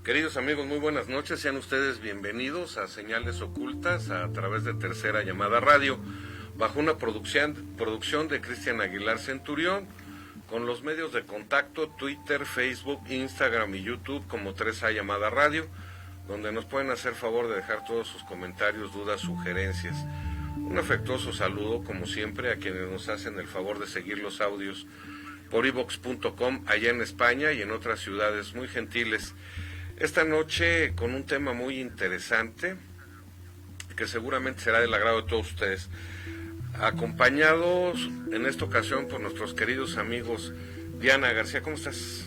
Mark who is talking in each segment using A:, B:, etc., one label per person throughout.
A: Queridos amigos, muy buenas noches, sean ustedes bienvenidos a Señales Ocultas a través de Tercera Llamada Radio, bajo una producción de Cristian Aguilar Centurión, con los medios de contacto Twitter, Facebook, Instagram y YouTube como 3A Llamada Radio, donde nos pueden hacer favor de dejar todos sus comentarios, dudas, sugerencias. Un afectuoso saludo, como siempre, a quienes nos hacen el favor de seguir los audios por iVox.com allá en España y en otras ciudades muy gentiles. Esta noche con un tema muy interesante que seguramente será del agrado de todos ustedes, acompañados en esta ocasión por nuestros queridos amigos. Diana García, ¿cómo estás?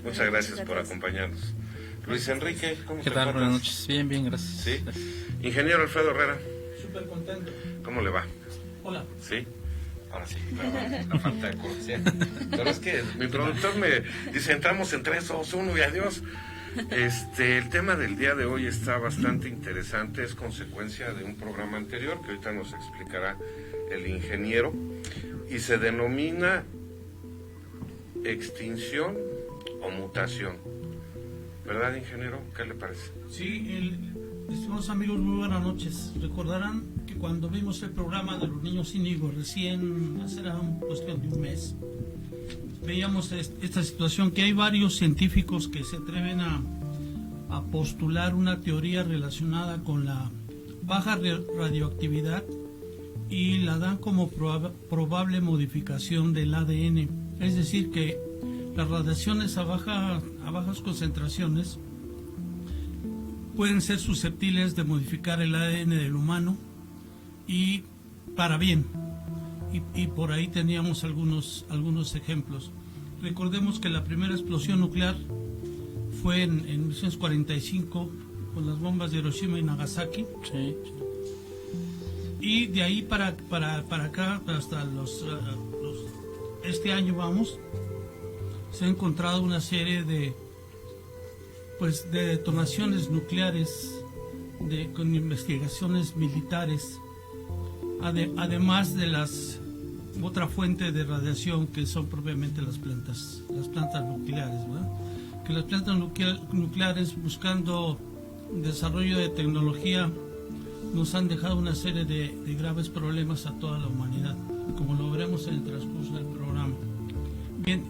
A: Muchas gracias por acompañarnos. Luis Enrique, ¿cómo te encuentras?
B: ¿Qué tal? Buenas noches. Bien, bien, gracias.
A: ¿Sí? Ingeniero Alfredo Herrera.
C: Súper contento.
A: ¿Cómo le va?
C: Hola.
A: ¿Sí? Ahora sí, perdón, la falta de cortesía. Pero es que mi productor me dice, entramos en 3, 2, 1 y adiós. El tema del día de hoy está bastante interesante, es consecuencia de un programa anterior que ahorita nos explicará el ingeniero, y se denomina extinción o mutación. ¿Verdad, ingeniero? ¿Qué le parece?
C: Sí, estimados amigos, muy buenas noches. Recordarán que cuando vimos el programa de los niños Íñigo, recién, hace cuestión de un mes, veíamos esta situación, que hay varios científicos que se atreven a postular una teoría relacionada con la baja radioactividad y la dan como probable modificación del ADN. Es decir, que las radiaciones a bajas concentraciones pueden ser susceptibles de modificar el ADN del humano y para bien. Y por ahí teníamos algunos ejemplos. Recordemos que la primera explosión nuclear fue en 1945 con las bombas de Hiroshima y Nagasaki.
B: Sí.
C: Y de ahí para acá, hasta este año se ha encontrado una serie de detonaciones nucleares con investigaciones militares, además de otra fuente de radiación que son propiamente las plantas nucleares, ¿verdad? Que las plantas nucleares, buscando desarrollo de tecnología, nos han dejado una serie de graves problemas a toda la humanidad, como lo veremos en el transcurso del programa. Bien,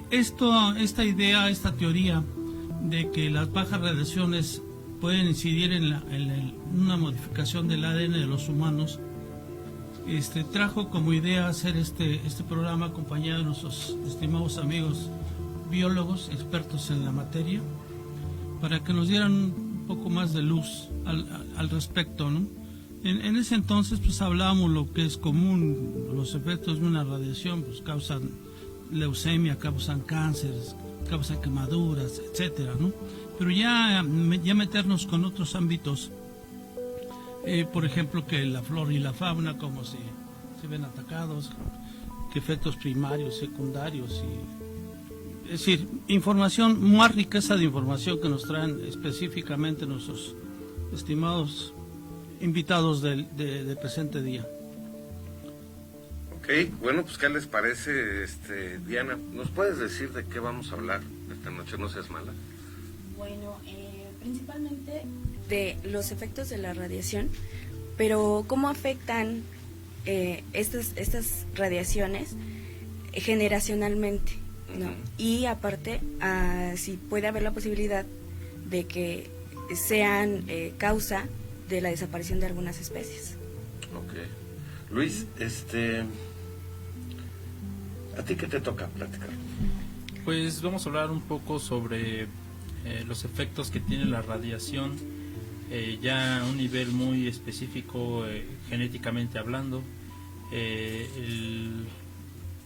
C: esta idea, esta teoría de que las bajas radiaciones pueden incidir en una modificación del ADN de los humanos, trajo como idea hacer este programa acompañado de nuestros estimados amigos biólogos, expertos en la materia, para que nos dieran un poco más de luz al respecto, ¿no? En ese entonces pues hablábamos lo que es común, los efectos de una radiación pues causan leucemia, causan cánceres, causan quemaduras, etcétera, ¿no? Pero ya meternos con otros ámbitos, por ejemplo, que la flora y la fauna, cómo se ven atacados, que efectos primarios, secundarios, es decir, información, más riqueza de información que nos traen específicamente nuestros estimados invitados del presente día.
A: Ok, Ok, bueno, pues ¿qué les parece, Diana? ¿Nos puedes decir de qué vamos a hablar esta noche? No seas mala.
B: Bueno, principalmente de los efectos de la radiación, pero cómo afectan estas radiaciones generacionalmente, ¿no? Y aparte, si puede haber la posibilidad de que sean causa de la desaparición de algunas especies.
A: Ok. Luis, ¿a ti qué te toca platicar?
D: Pues vamos a hablar un poco sobre los efectos que tiene la radiación, ya a un nivel muy específico, genéticamente hablando,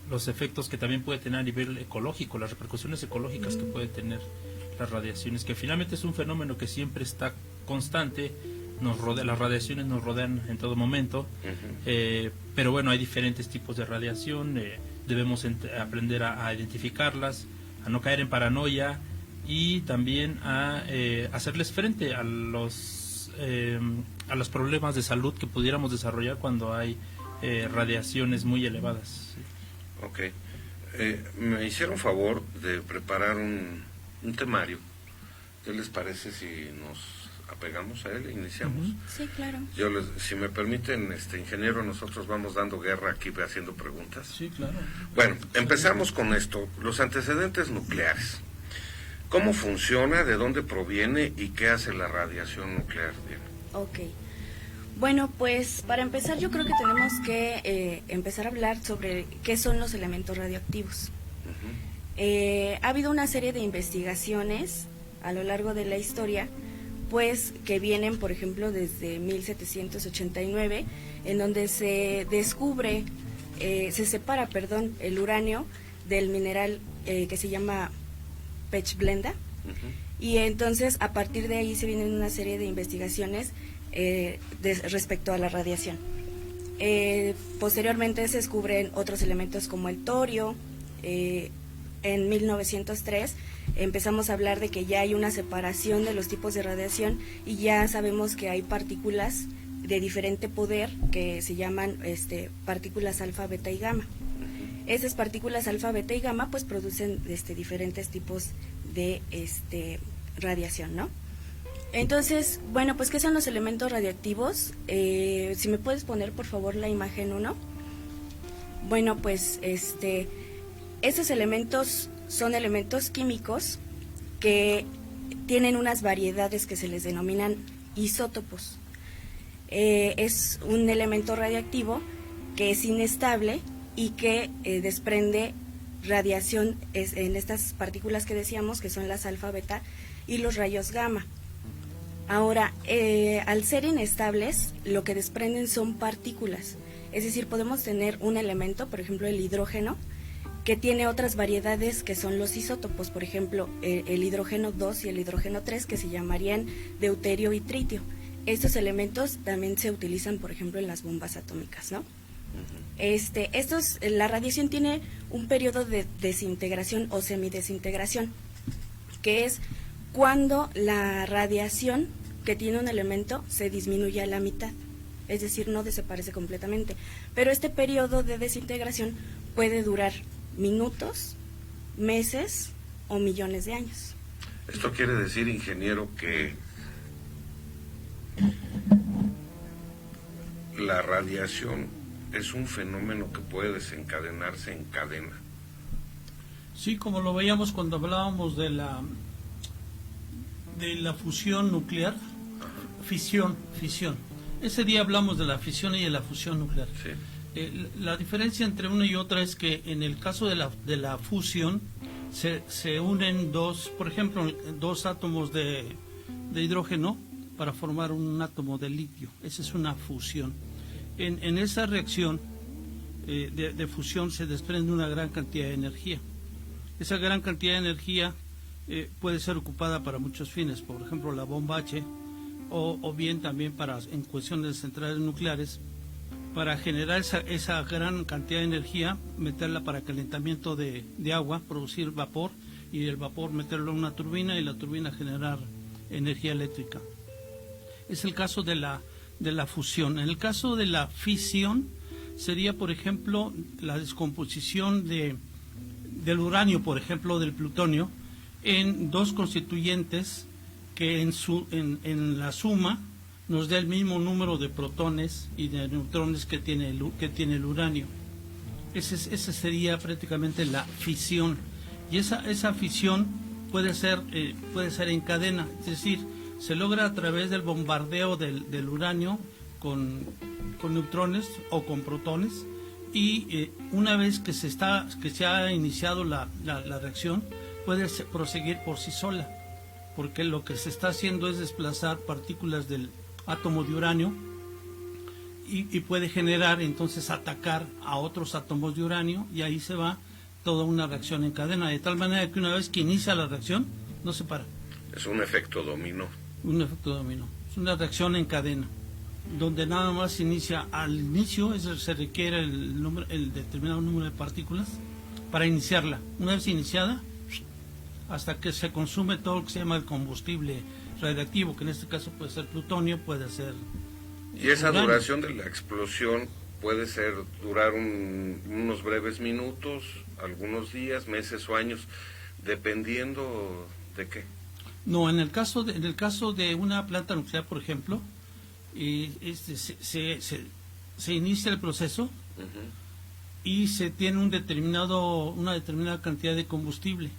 D: los efectos que también puede tener a nivel ecológico, las repercusiones ecológicas que puede tener las radiaciones, que finalmente es un fenómeno que siempre está constante, las radiaciones nos rodean en todo momento, pero bueno, hay diferentes tipos de radiación, debemos aprender a identificarlas, a no caer en paranoia y también a hacerles frente a los problemas de salud que pudiéramos desarrollar cuando hay radiaciones muy elevadas.
A: Ok. Me hicieron favor de preparar un temario. ¿Qué les parece si nos apegamos a él e iniciamos?
B: Sí, claro.
A: Si me permiten, ingeniero, nosotros vamos dando guerra aquí haciendo preguntas.
C: Sí, claro.
A: Bueno, empezamos con esto, los antecedentes nucleares. ¿Cómo funciona, de dónde proviene y qué hace la radiación nuclear? Bien.
B: Ok. Bueno, pues para empezar yo creo que tenemos que empezar a hablar sobre qué son los elementos radioactivos. Ha habido una serie de investigaciones a lo largo de la historia, pues que vienen, por ejemplo, desde 1789, en donde se separa, el uranio del mineral que se llama pechblenda, y entonces a partir de ahí se vienen una serie de investigaciones respecto a la radiación. Posteriormente se descubren otros elementos como el torio. En 1903 empezamos a hablar de que ya hay una separación de los tipos de radiación y ya sabemos que hay partículas de diferente poder que se llaman partículas alfa, beta y gamma. Esas partículas alfa, beta y gamma pues producen diferentes tipos de radiación, ¿no? Entonces, bueno, pues ¿qué son los elementos radioactivos? Si me puedes poner por favor la imagen 1. Bueno, pues estos elementos son elementos químicos que tienen unas variedades que se les denominan isótopos. Es un elemento radioactivo que es inestable y que desprende radiación en estas partículas que decíamos, que son las alfa, beta y los rayos gamma. Ahora, al ser inestables, lo que desprenden son partículas. Es decir, podemos tener un elemento, por ejemplo el hidrógeno, que tiene otras variedades que son los isótopos, por ejemplo el hidrógeno 2 y el hidrógeno 3, que se llamarían deuterio y tritio. Estos elementos también se utilizan, por ejemplo, en las bombas atómicas, ¿no? La radiación tiene un periodo de desintegración o semidesintegración, que es cuando la radiación que tiene un elemento se disminuye a la mitad, es decir, no desaparece completamente. Pero este periodo de desintegración puede durar minutos, meses o millones de años.
A: Esto quiere decir, ingeniero, que la radiación es un fenómeno que puede desencadenarse en cadena.
C: Sí, como lo veíamos cuando hablábamos de la fusión nuclear, fisión. Ese día hablamos de la fisión y de la fusión nuclear.
A: Sí.
C: La diferencia entre una y otra es que en el caso de la fusión se unen por ejemplo, dos átomos de hidrógeno para formar un átomo de litio. Esa es una fusión. En esa reacción de fusión se desprende una gran cantidad de energía. Esa gran cantidad de energía puede ser ocupada para muchos fines, por ejemplo la bomba H, o bien también en cuestiones de centrales nucleares, para generar esa gran cantidad de energía, meterla para calentamiento de agua, producir vapor, y el vapor meterlo en una turbina y la turbina generar energía eléctrica. Es el caso de la fusión. En el caso de la fisión sería, por ejemplo, la descomposición del uranio, por ejemplo, del plutonio, en dos constituyentes que en la suma nos da el mismo número de protones y de neutrones que tiene el uranio. Esa sería prácticamente la fisión. Y esa fisión puede ser en cadena, es decir, se logra a través del bombardeo del uranio con neutrones o con protones, y una vez que se ha iniciado la reacción, puede proseguir por sí sola, porque lo que se está haciendo es desplazar partículas del átomo de uranio y puede generar, entonces, atacar a otros átomos de uranio, y ahí se va toda una reacción en cadena, de tal manera que una vez que inicia la reacción, no se para.
A: Es un efecto dominó.
C: Un efecto dominó. Es una reacción en cadena, donde nada más inicia al inicio, se requiere el determinado número de partículas para iniciarla. Una vez iniciada, hasta que se consume todo lo que se llama el combustible radiactivo, que en este caso puede ser plutonio, puede ser...
A: Y esa
C: uranio.
A: duración de la explosión puede durar unos breves minutos, algunos días, meses o años, dependiendo de qué.
C: No, en el caso de una planta nuclear, por ejemplo, se inicia el proceso y se tiene una determinada cantidad de combustible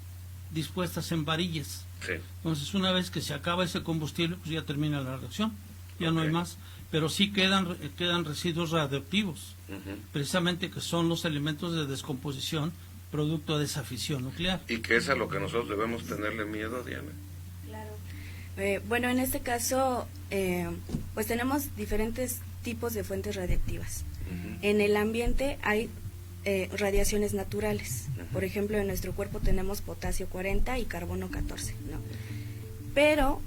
C: dispuestas en varillas.
A: Sí.
C: Entonces, una vez que se acaba ese combustible, pues ya termina la reacción, ya no hay más, pero sí quedan residuos radioactivos, precisamente, que son los elementos de descomposición producto de esa fisión nuclear.
A: ¿Y qué es a lo que nosotros debemos tenerle miedo, Diana?
B: Claro. Bueno, en este caso, pues tenemos diferentes tipos de fuentes radiactivas. En el ambiente hay radiaciones naturales. Por ejemplo, en nuestro cuerpo tenemos potasio 40 y carbono 14, ¿no? Pero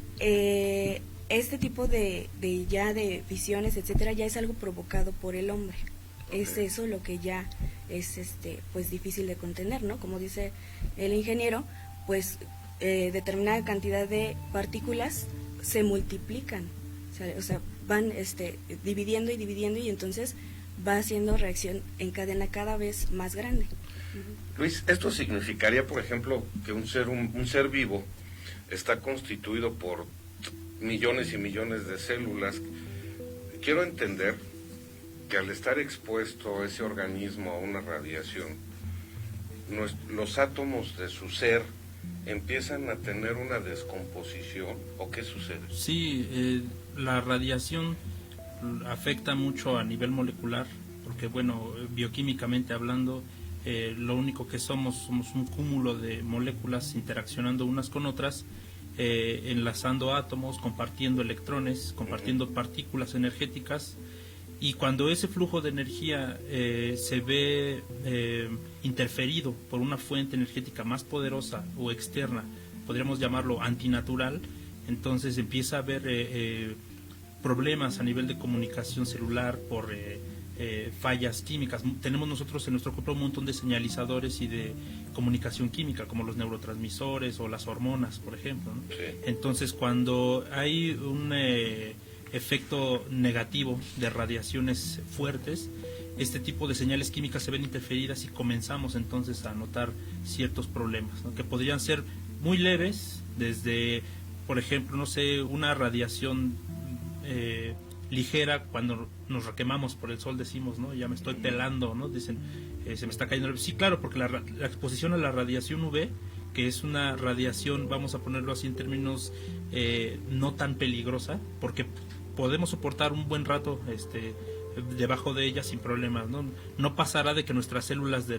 B: este tipo de fisiones, etcétera, ya es algo provocado por el hombre. Es eso lo que ya es pues difícil de contener, ¿no? Como dice el ingeniero, pues determinada cantidad de partículas se multiplican, o sea van dividiendo y entonces va haciendo reacción en cadena cada vez más grande.
A: Luis, esto significaría, por ejemplo, que un ser vivo está constituido por millones y millones de células. Quiero entender que al estar expuesto ese organismo a una radiación, los átomos de su ser empiezan a tener una descomposición, ¿o qué sucede?
D: Sí, la radiación afecta mucho a nivel molecular, porque bueno, bioquímicamente hablando, lo único que somos un cúmulo de moléculas interaccionando unas con otras, enlazando átomos, compartiendo electrones, compartiendo partículas energéticas, y cuando ese flujo de energía se ve interferido por una fuente energética más poderosa o externa, podríamos llamarlo antinatural, entonces empieza a haber problemas a nivel de comunicación celular por fallas químicas. Tenemos nosotros en nuestro cuerpo un montón de señalizadores y de comunicación química, como los neurotransmisores o las hormonas, por ejemplo, ¿no?
A: Sí.
D: Entonces, cuando hay un efecto negativo de radiaciones fuertes, este tipo de señales químicas se ven interferidas y comenzamos entonces a notar ciertos problemas, ¿no? Que podrían ser muy leves, desde, por ejemplo, no sé, una radiación ligera. Cuando nos quemamos por el sol decimos, ¿no? Ya me estoy pelando, ¿no? Dicen, se me está cayendo. Sí, claro, porque la exposición a la radiación UV, que es una radiación, vamos a ponerlo así en términos no tan peligrosa, porque podemos soportar un buen rato debajo de ella sin problemas, ¿no? No pasará de que nuestras células de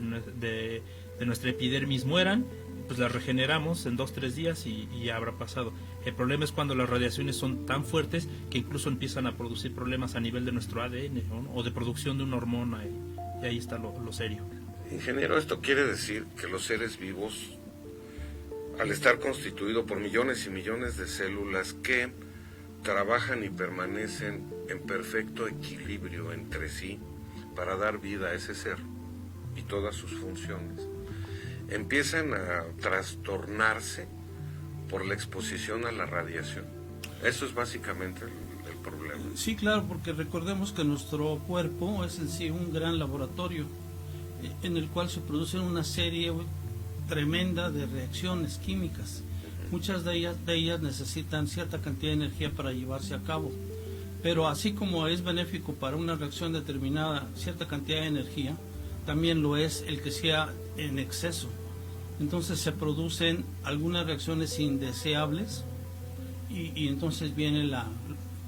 D: nuestra epidermis mueran, pues las regeneramos en 2-3 días y ya habrá pasado. El problema es cuando las radiaciones son tan fuertes que incluso empiezan a producir problemas a nivel de nuestro ADN, ¿no? O de producción de una hormona, y ahí está lo serio.
A: Ingeniero, esto quiere decir que los seres vivos, al estar constituidos por millones y millones de células que trabajan y permanecen en perfecto equilibrio entre sí para dar vida a ese ser y todas sus funciones, empiezan a trastornarse por la exposición a la radiación. Eso es básicamente el problema.
C: Sí, claro, porque recordemos que nuestro cuerpo es en sí un gran laboratorio en el cual se producen una serie tremenda de reacciones químicas. Muchas de ellas necesitan cierta cantidad de energía para llevarse a cabo. Pero así como es benéfico para una reacción determinada cierta cantidad de energía, también lo es el que sea en exceso. Entonces se producen algunas reacciones indeseables y entonces viene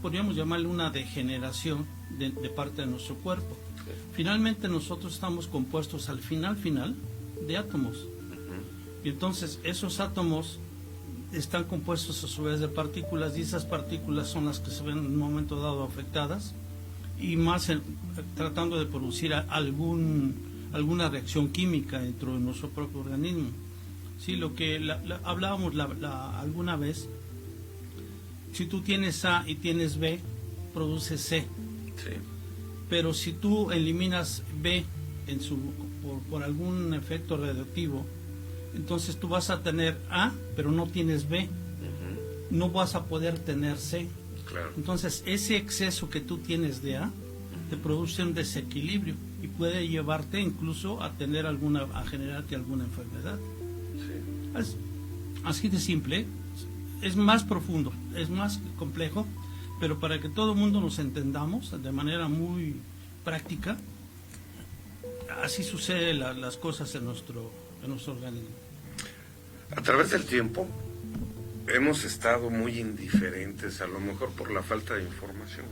C: podríamos llamarle una degeneración de parte de nuestro cuerpo. Finalmente nosotros estamos compuestos al final de átomos. Y entonces esos átomos están compuestos a su vez de partículas, y esas partículas son las que se ven en un momento dado afectadas, y más tratando de producir alguna reacción química dentro de nuestro propio organismo. Sí, lo que hablábamos alguna vez, si tú tienes A y tienes B, produce C.
A: Sí.
C: Pero si tú eliminas B por algún efecto radioactivo, entonces tú vas a tener A, pero no tienes B. No vas a poder tener C.
A: Claro.
C: Entonces ese exceso que tú tienes de A te produce un desequilibrio y puede llevarte incluso a generarte alguna enfermedad.
A: Sí.
C: Es así de simple. Es más profundo, es más complejo, pero para que todo el mundo nos entendamos de manera muy práctica, así suceden las cosas en nuestro organismo.
A: A través del tiempo hemos estado muy indiferentes, a lo mejor por la falta de información,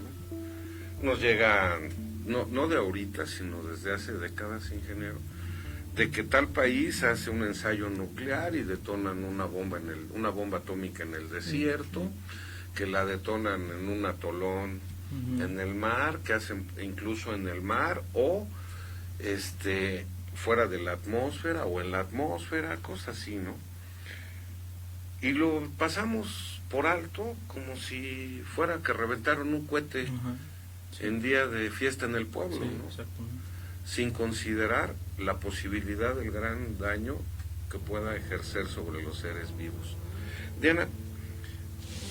A: ¿no? Nos llega, no de ahorita, sino desde hace décadas, ingeniero, de que tal país hace un ensayo nuclear y detonan una bomba atómica en el desierto, que la detonan en un atolón en el mar, que hacen incluso en el mar o fuera de la atmósfera o en la atmósfera, cosas así, ¿no? Y lo pasamos por alto como si fuera que reventaron un cohete en día de fiesta en el pueblo,
D: sí,
A: ¿no?
D: Exactamente.
A: Sin considerar la posibilidad del gran daño que pueda ejercer sobre los seres vivos. Diana,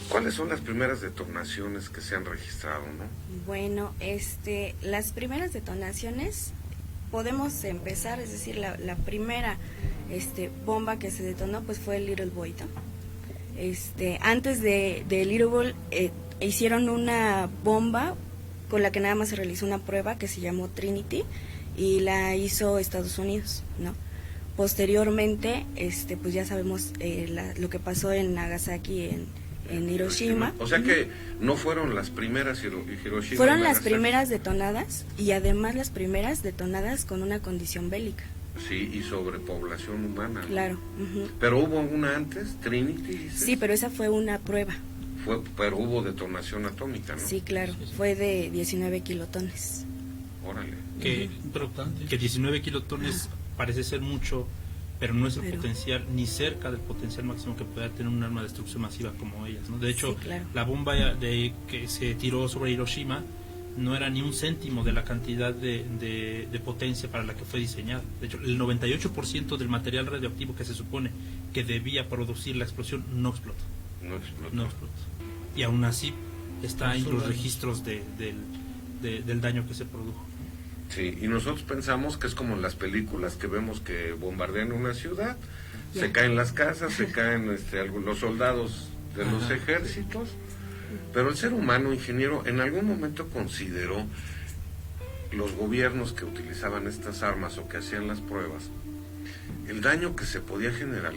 A: ¿cuáles son las primeras detonaciones que se han registrado, no?
B: Bueno, las primeras detonaciones podemos empezar, es decir, la primera bomba que se detonó pues fue el Little Boy, ¿no? Antes de Little Boy hicieron una bomba con la que nada más se realizó una prueba que se llamó Trinity y la hizo Estados Unidos, ¿no? Posteriormente, pues ya sabemos lo que pasó en Nagasaki, en Hiroshima.
A: O sea que no fueron las primeras Hiroshima.
B: Fueron las primeras detonadas y además las primeras detonadas con una condición bélica.
A: Sí, y sobrepoblación humana, ¿no?
B: Claro.
A: Pero hubo una antes, Trinity, ¿dices?
B: Sí, pero esa fue una prueba.
A: Pero hubo detonación atómica, ¿no?
B: Sí, claro. Fue de 19 kilotones.
A: Órale.
D: Que 19 kilotones parece ser mucho, pero no es el potencial ni cerca del potencial máximo que pueda tener un arma de destrucción masiva como ellas, ¿no? De hecho,
B: sí, claro.
D: La bomba que se tiró sobre Hiroshima no era ni un céntimo de la cantidad de potencia para la que fue diseñada. De hecho, el 98% del material radioactivo que se supone que debía producir la explosión no explotó. No explotó. Y aún así está en los registros del daño que se produjo.
A: Sí, y nosotros pensamos que es como en las películas que vemos que bombardean una ciudad, se caen las casas, se caen los soldados de los ejércitos, pero el ser humano, ingeniero, en algún momento consideró los gobiernos que utilizaban estas armas o que hacían las pruebas, el daño que se podía generar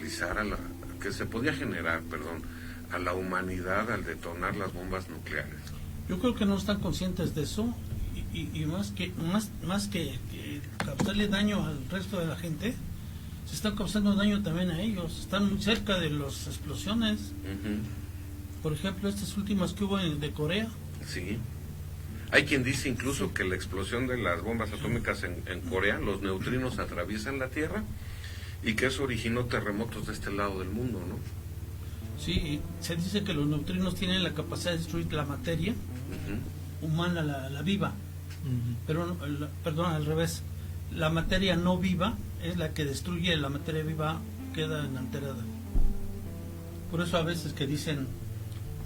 A: a la humanidad al detonar las bombas nucleares.
C: Yo creo que no están conscientes de eso y más que causarle daño al resto de la gente, se están causando daño también a ellos. Están muy cerca de las explosiones. Por ejemplo, estas últimas que hubo de Corea.
A: Sí. Hay quien dice incluso que la explosión de las bombas atómicas en Corea, los neutrinos atraviesan la Tierra y que eso originó terremotos de este lado del mundo, ¿no?
C: Sí, se dice que los neutrinos tienen la capacidad de destruir la materia humana, la viva. Pero, perdón, al revés. La materia no viva es la que destruye, la materia viva queda inalterada. Por eso a veces que dicen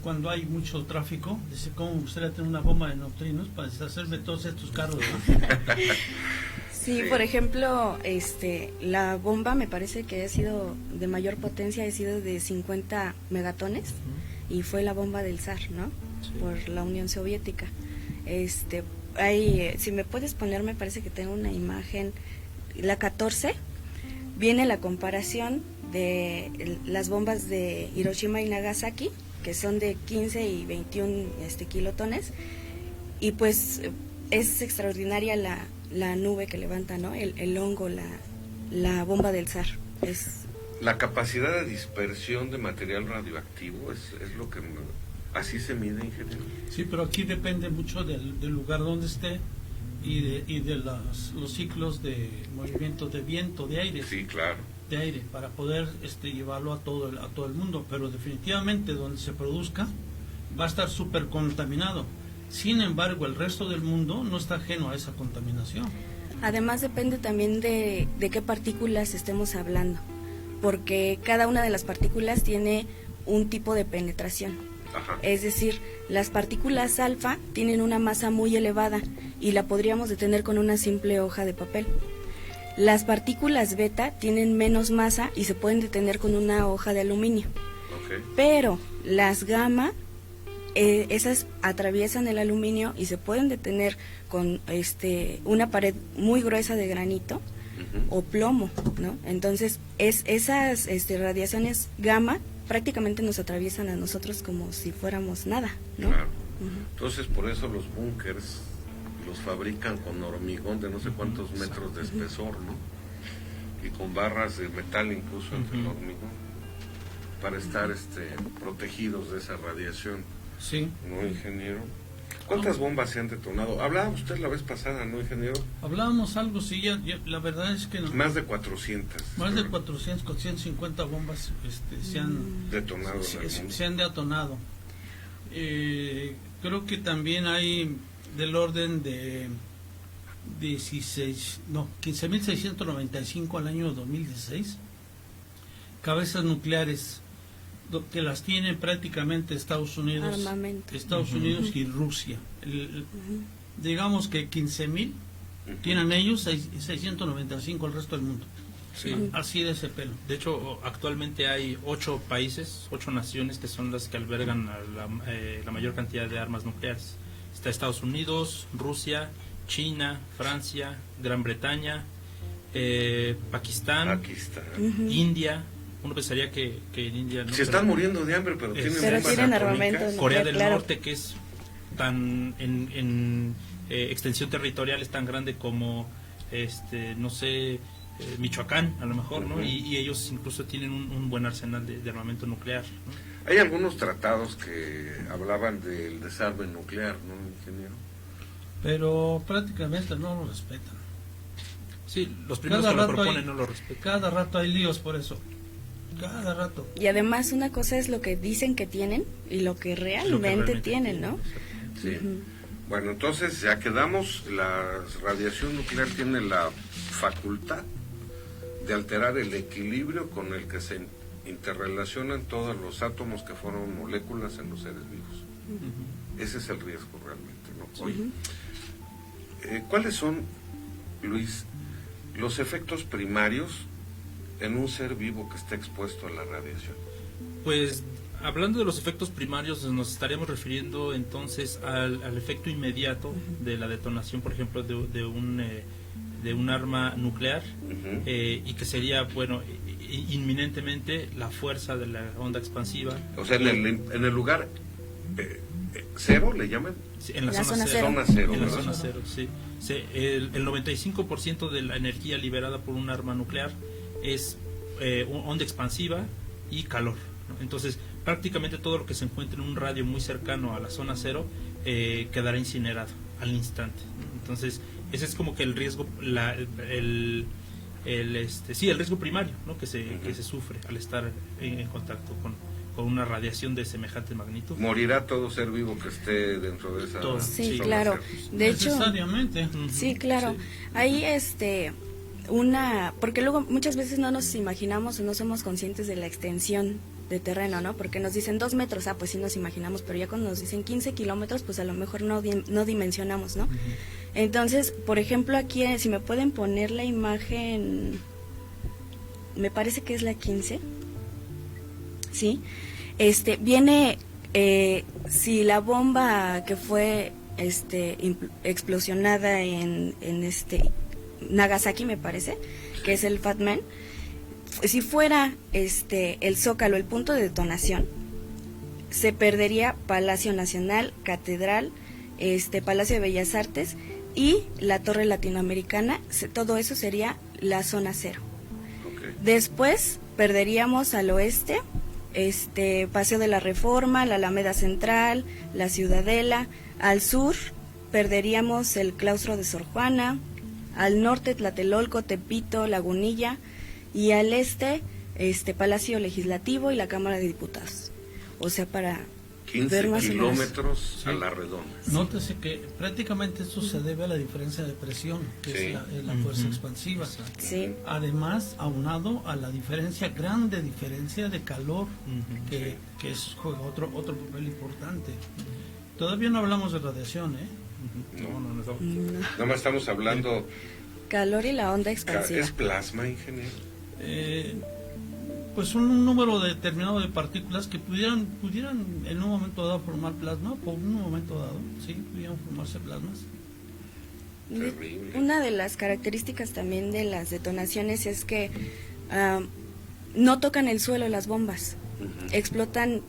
C: cuando hay mucho tráfico, dice, ¿cómo me gustaría tener una bomba de neutrinos para deshacerme de todos estos carros? ¿No?
B: Sí, por ejemplo, la bomba me parece que ha sido de mayor potencia, ha sido de 50 megatones, y fue la bomba del zar, ¿no?
D: Sí.
B: Por la Unión Soviética. Si me puedes poner, me parece que tengo una imagen, la 14, viene la comparación de las bombas de Hiroshima y Nagasaki, que son de 15 y 21 kilotones, y pues es extraordinaria la nube que levanta, ¿no? El hongo, la bomba del zar.
A: La capacidad de dispersión de material radioactivo es lo que así se mide, ingeniero.
C: Sí, pero aquí depende mucho del lugar donde esté y de los ciclos de movimiento de viento, de aire.
A: Sí, claro.
C: De aire, para poder llevarlo a todo el mundo, pero definitivamente donde se produzca va a estar súper contaminado. Sin embargo, el resto del mundo no está ajeno a esa contaminación.
B: Además depende también de qué partículas estemos hablando, porque cada una de las partículas tiene un tipo de penetración.
A: Ajá.
B: Es decir, las partículas alfa tienen una masa muy elevada y la podríamos detener con una simple hoja de papel. Las partículas beta tienen menos masa y se pueden detener con una hoja de aluminio.
A: Okay.
B: Pero las gamma, esas atraviesan el aluminio y se pueden detener con una pared muy gruesa de granito o plomo, ¿no? Entonces, esas radiaciones gamma prácticamente nos atraviesan a nosotros como si fuéramos nada, ¿no?
A: Claro. Entonces, por eso los búnkers los fabrican con hormigón de no sé cuántos metros de espesor, ¿no? Y con barras de metal incluso entre el hormigón, para estar protegidos de esa radiación.
C: Sí.
A: ¿No, ingeniero? ¿Cuántas bombas se han detonado? Hablaba usted la vez pasada, ¿no, ingeniero?
C: Hablábamos algo, sí, la verdad es que no.
A: Más de 400.
C: Más de 400, 450 bombas se han
A: detonado en el mundo.
C: Se han detonado. Creo que también hay del orden de 15.695 al año 2016 cabezas nucleares que las tienen prácticamente Estados Unidos,
B: armamento.
C: Estados Unidos y Rusia. Digamos que 15.000 tienen ellos, 695 el resto del mundo.
D: Sí.
C: Así de ese pelo.
D: De hecho, actualmente hay 8 países, 8 naciones que son las que albergan la mayor cantidad de armas nucleares. Está Estados Unidos, Rusia, China, Francia, Gran Bretaña, Pakistán, India. Uno pensaría que en India no,
A: se están muriendo de hambre, pero
B: tienen armamento.
D: Corea del Norte, que es tan en extensión territorial es tan grande como no sé, Michoacán a lo mejor, ¿no? Y ellos incluso tienen un buen arsenal de armamento nuclear, ¿no?
A: Hay algunos tratados que hablaban del desarme nuclear, ¿no, ingeniero?
C: Pero prácticamente no lo respetan.
D: Sí, los primeros que lo proponen no lo respetan.
C: Cada rato hay líos por eso. Cada rato.
B: Y además una cosa es lo que dicen que tienen y lo que realmente tienen, ¿no?
A: Sí. Bueno, entonces ya quedamos. La radiación nuclear tiene la facultad de alterar el equilibrio con el que se interrelacionan todos los átomos que forman moléculas en los seres vivos. Ese es el riesgo realmente, ¿no? Oye, ¿cuáles son, Luis, los efectos primarios en un ser vivo que está expuesto a la radiación?
D: Pues hablando de los efectos primarios, nos estaríamos refiriendo entonces al efecto inmediato de la detonación, por ejemplo, de un arma nuclear, y que sería, bueno, inminentemente la fuerza de la onda expansiva. O sea,
A: en el lugar cero, ¿le llaman?
D: Sí, en la zona cero. En la zona cero, sí. El 95% de la energía liberada por un arma nuclear es onda expansiva y calor, ¿no? Entonces, prácticamente todo lo que se encuentre en un radio muy cercano a la zona cero quedará incinerado al instante, ¿no? Entonces, ese es como que el riesgo, el riesgo primario, ¿no? que se sufre al estar en contacto con una radiación de semejante magnitud.
A: ¿Morirá todo ser vivo que esté dentro de esa
B: Sí, claro. De hecho,
C: necesariamente.
B: Sí, claro.
D: Sí.
B: Hay porque luego muchas veces no nos imaginamos o no somos conscientes de la extensión de terreno, ¿no? Porque nos dicen 2 metros, pues sí nos imaginamos, pero ya cuando nos dicen 15 kilómetros, pues a lo mejor no dimensionamos, ¿no? Entonces, por ejemplo, aquí, si me pueden poner la imagen, me parece que es la 15, ¿sí? Viene, si la bomba que fue explosionada en Nagasaki, me parece, que es el Fat Man, si fuera el Zócalo el punto de detonación, se perdería Palacio Nacional, Catedral, Palacio de Bellas Artes y la Torre Latinoamericana. Todo eso sería la zona cero.
A: Okay.
B: Después perderíamos al oeste Paseo de la Reforma, la Alameda Central, la Ciudadela. Al sur perderíamos el claustro de Sor Juana, al norte Tlatelolco, Tepito, Lagunilla, y al este Palacio Legislativo y la Cámara de Diputados. O sea, para
A: 15 kilómetros
C: sí,
A: a la redonda.
C: Nótese que prácticamente esto se debe a la diferencia de presión, que
A: sí,
C: es la fuerza expansiva.
B: Sí.
C: Además, aunado a la grande diferencia de calor, que juega otro papel importante. Todavía no hablamos de radiación, ¿eh?
A: No. Nada más estamos hablando...
B: Calor y la onda expansiva.
A: ¿Es plasma, ingeniero?
C: Pues un número determinado de partículas que pudieran en un momento dado formar plasma, por un momento dado, sí, pudieran formarse plasmas.
A: Terrible.
B: Una de las características también de las detonaciones es que no tocan el suelo las bombas, explotan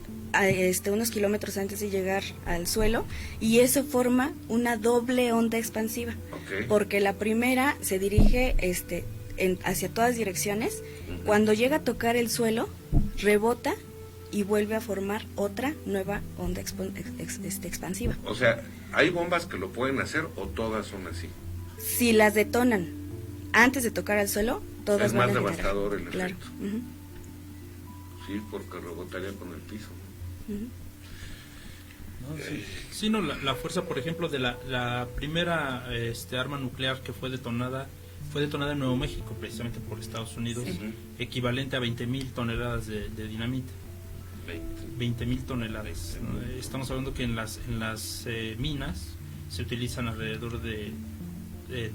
B: unos kilómetros antes de llegar al suelo, y eso forma una doble onda expansiva, porque la primera se dirige hacia todas direcciones. Cuando llega a tocar el suelo, rebota y vuelve a formar otra nueva onda expansiva.
A: O sea, ¿hay bombas que lo pueden hacer o todas son así?
B: Si las detonan antes de tocar al suelo, todas
A: es
B: van
A: más
B: a
A: devastador el
B: claro.
A: efecto. Sí, porque rebotaría con el piso.
D: Sí, no, la fuerza, por ejemplo, de la primera arma nuclear que fue detonada en Nuevo México, precisamente por Estados Unidos, equivalente a 20.000 toneladas de dinamita. 20.000 toneladas. Estamos hablando que en las minas se utilizan alrededor de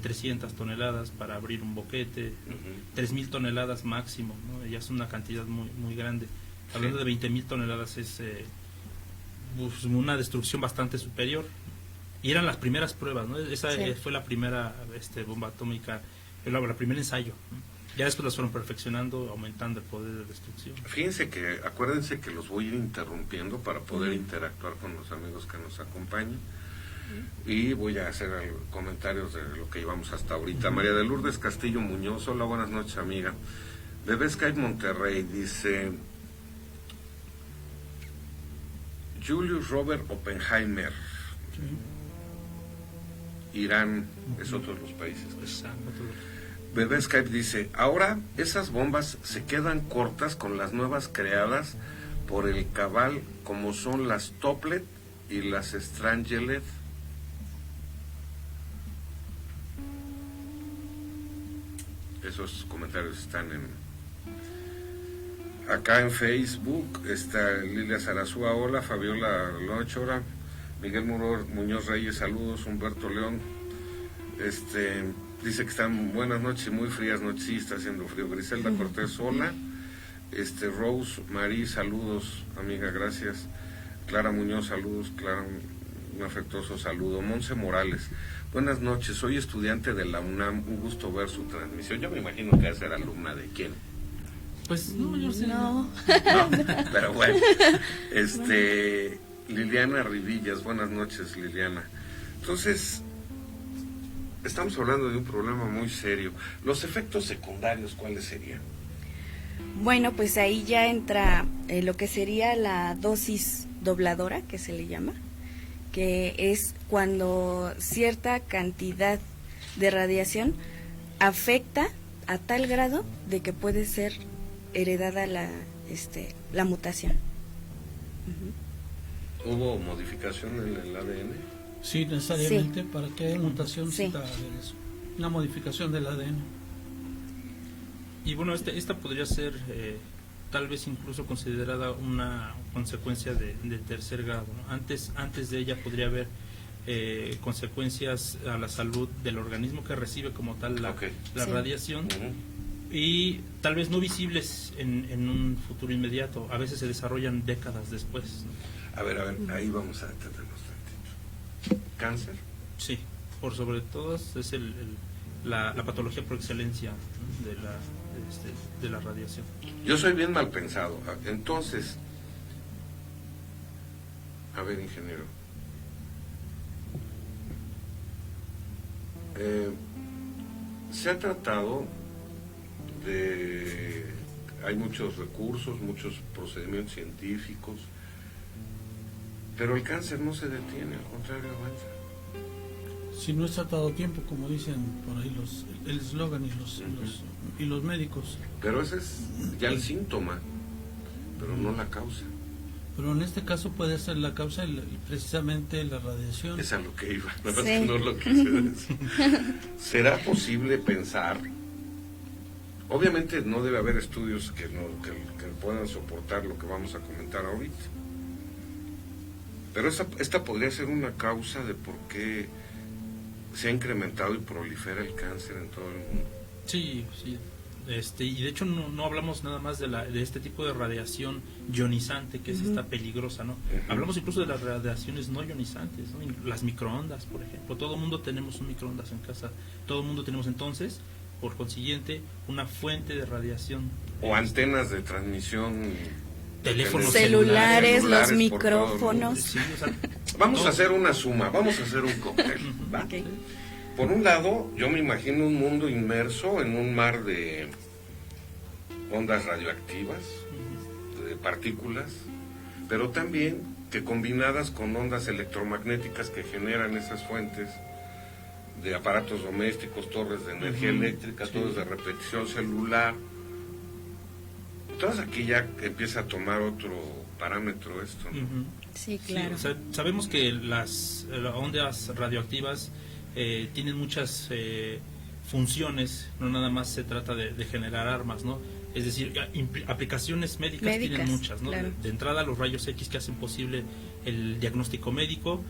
D: 300 toneladas para abrir un boquete, 3.000 toneladas máximo, ¿no? Ya es una cantidad muy, muy grande. Hablando de 20.000 toneladas es pues una destrucción bastante superior. Y eran las primeras pruebas, ¿no? Esa fue la primera bomba atómica, el primer ensayo, ¿no? Ya después las fueron perfeccionando, aumentando el poder de destrucción.
A: Fíjense que, acuérdense que los voy a ir interrumpiendo para poder interactuar con los amigos que nos acompañan. Y voy a hacer comentarios de lo que llevamos hasta ahorita. María de Lourdes Castillo Muñoz, hola, buenas noches, amiga. Bebé Skype Monterrey dice: Julius Robert Oppenheimer. Irán es otro de los países. Bebé Skype dice: ahora esas bombas se quedan cortas con las nuevas creadas por el Cabal, como son las Toplet y las Strangelet. Esos comentarios están acá en Facebook. Está Lilia Sarazúa, hola. Fabiola Lochora, Miguel Muñoz Reyes, saludos. Humberto León dice que están buenas noches, muy frías noches, sí, está haciendo frío. Griselda Cortés, hola. Rose Marí, saludos, amiga, gracias. Clara Muñoz, saludos. Clara, un afectuoso saludo. Monse Morales, buenas noches, soy estudiante de la UNAM, un gusto ver su transmisión. Yo me imagino que va a ser alumna de quién.
D: Pues no, yo sé.
B: No,
A: pero bueno. Liliana Rivillas, buenas noches, Liliana. Entonces, estamos hablando de un problema muy serio. Los efectos secundarios, ¿cuáles serían?
B: bueno, pues ahí ya entra lo que sería la dosis dobladora, que se le llama, que es cuando cierta cantidad de radiación afecta a tal grado de que puede ser heredada la mutación.
A: ¿Hubo modificación en el ADN?
C: Sí, necesariamente,
B: Sí.
C: para que haya mutación
B: Sí.
C: necesita haber eso. Una modificación del ADN.
D: Y bueno, esta podría ser tal vez incluso considerada una consecuencia de tercer grado, ¿no? Antes de ella podría haber consecuencias a la salud del organismo que recibe como tal la
B: Sí.
D: radiación, y tal vez no visibles en un futuro inmediato, a veces se desarrollan décadas después, ¿no?
A: A ver, ahí vamos a detenernos tantito. ¿Cáncer?
D: Sí, por sobre todo es la patología por excelencia, ¿no?, de la radiación.
A: Yo soy bien mal pensado. Entonces, a ver, ingeniero. Se ha tratado de... Hay muchos recursos, muchos procedimientos científicos, pero el cáncer no se detiene, al contrario, avanza.
C: Si no es tratado a tiempo, como dicen por ahí el eslogan y los médicos.
A: Pero ese es ya el síntoma, pero no la causa.
C: Pero en este caso puede ser la causa precisamente la radiación.
A: Es a lo que iba, no,
B: Sí.
A: es que no lo quise decir. ¿Será posible pensar? Obviamente no debe haber estudios que puedan soportar lo que vamos a comentar ahorita. Pero esta podría ser una causa de por qué se ha incrementado y prolifera el cáncer en todo el mundo.
D: Sí, sí. Y de hecho no hablamos nada más de este tipo de radiación ionizante, que es esta peligrosa, ¿no? Hablamos incluso de las radiaciones no ionizantes, ¿no? Las microondas, por ejemplo. Todo el mundo tenemos un microondas en casa. Todo el mundo tenemos entonces, por consiguiente, una fuente de radiación.
A: O antenas de transmisión.
D: Teléfonos
B: Celulares, los
A: por todo el
B: micrófonos.
A: mundo.
D: Sí, o sea,
A: Vamos
D: todo.
A: a hacer una suma, vamos a hacer un cóctel. ¿Va?
B: Ok.
A: Por un lado, yo me imagino un mundo inmerso en un mar de ondas radioactivas, de partículas, pero también que combinadas con ondas electromagnéticas que generan esas fuentes de aparatos domésticos, torres de energía eléctrica,
D: sí.
A: torres de repetición celular. Entonces aquí ya empieza a tomar otro parámetro esto, ¿no?
D: Ujú.
B: Sí,
D: Sí,
B: claro.
D: o sea, sabemos que las ondas radioactivas tienen muchas funciones, no nada más se trata de generar armas, ¿no? Es decir, aplicaciones médicas tienen muchas, ¿no?
B: Claro.
D: De entrada, los rayos X que hacen posible el diagnóstico médico,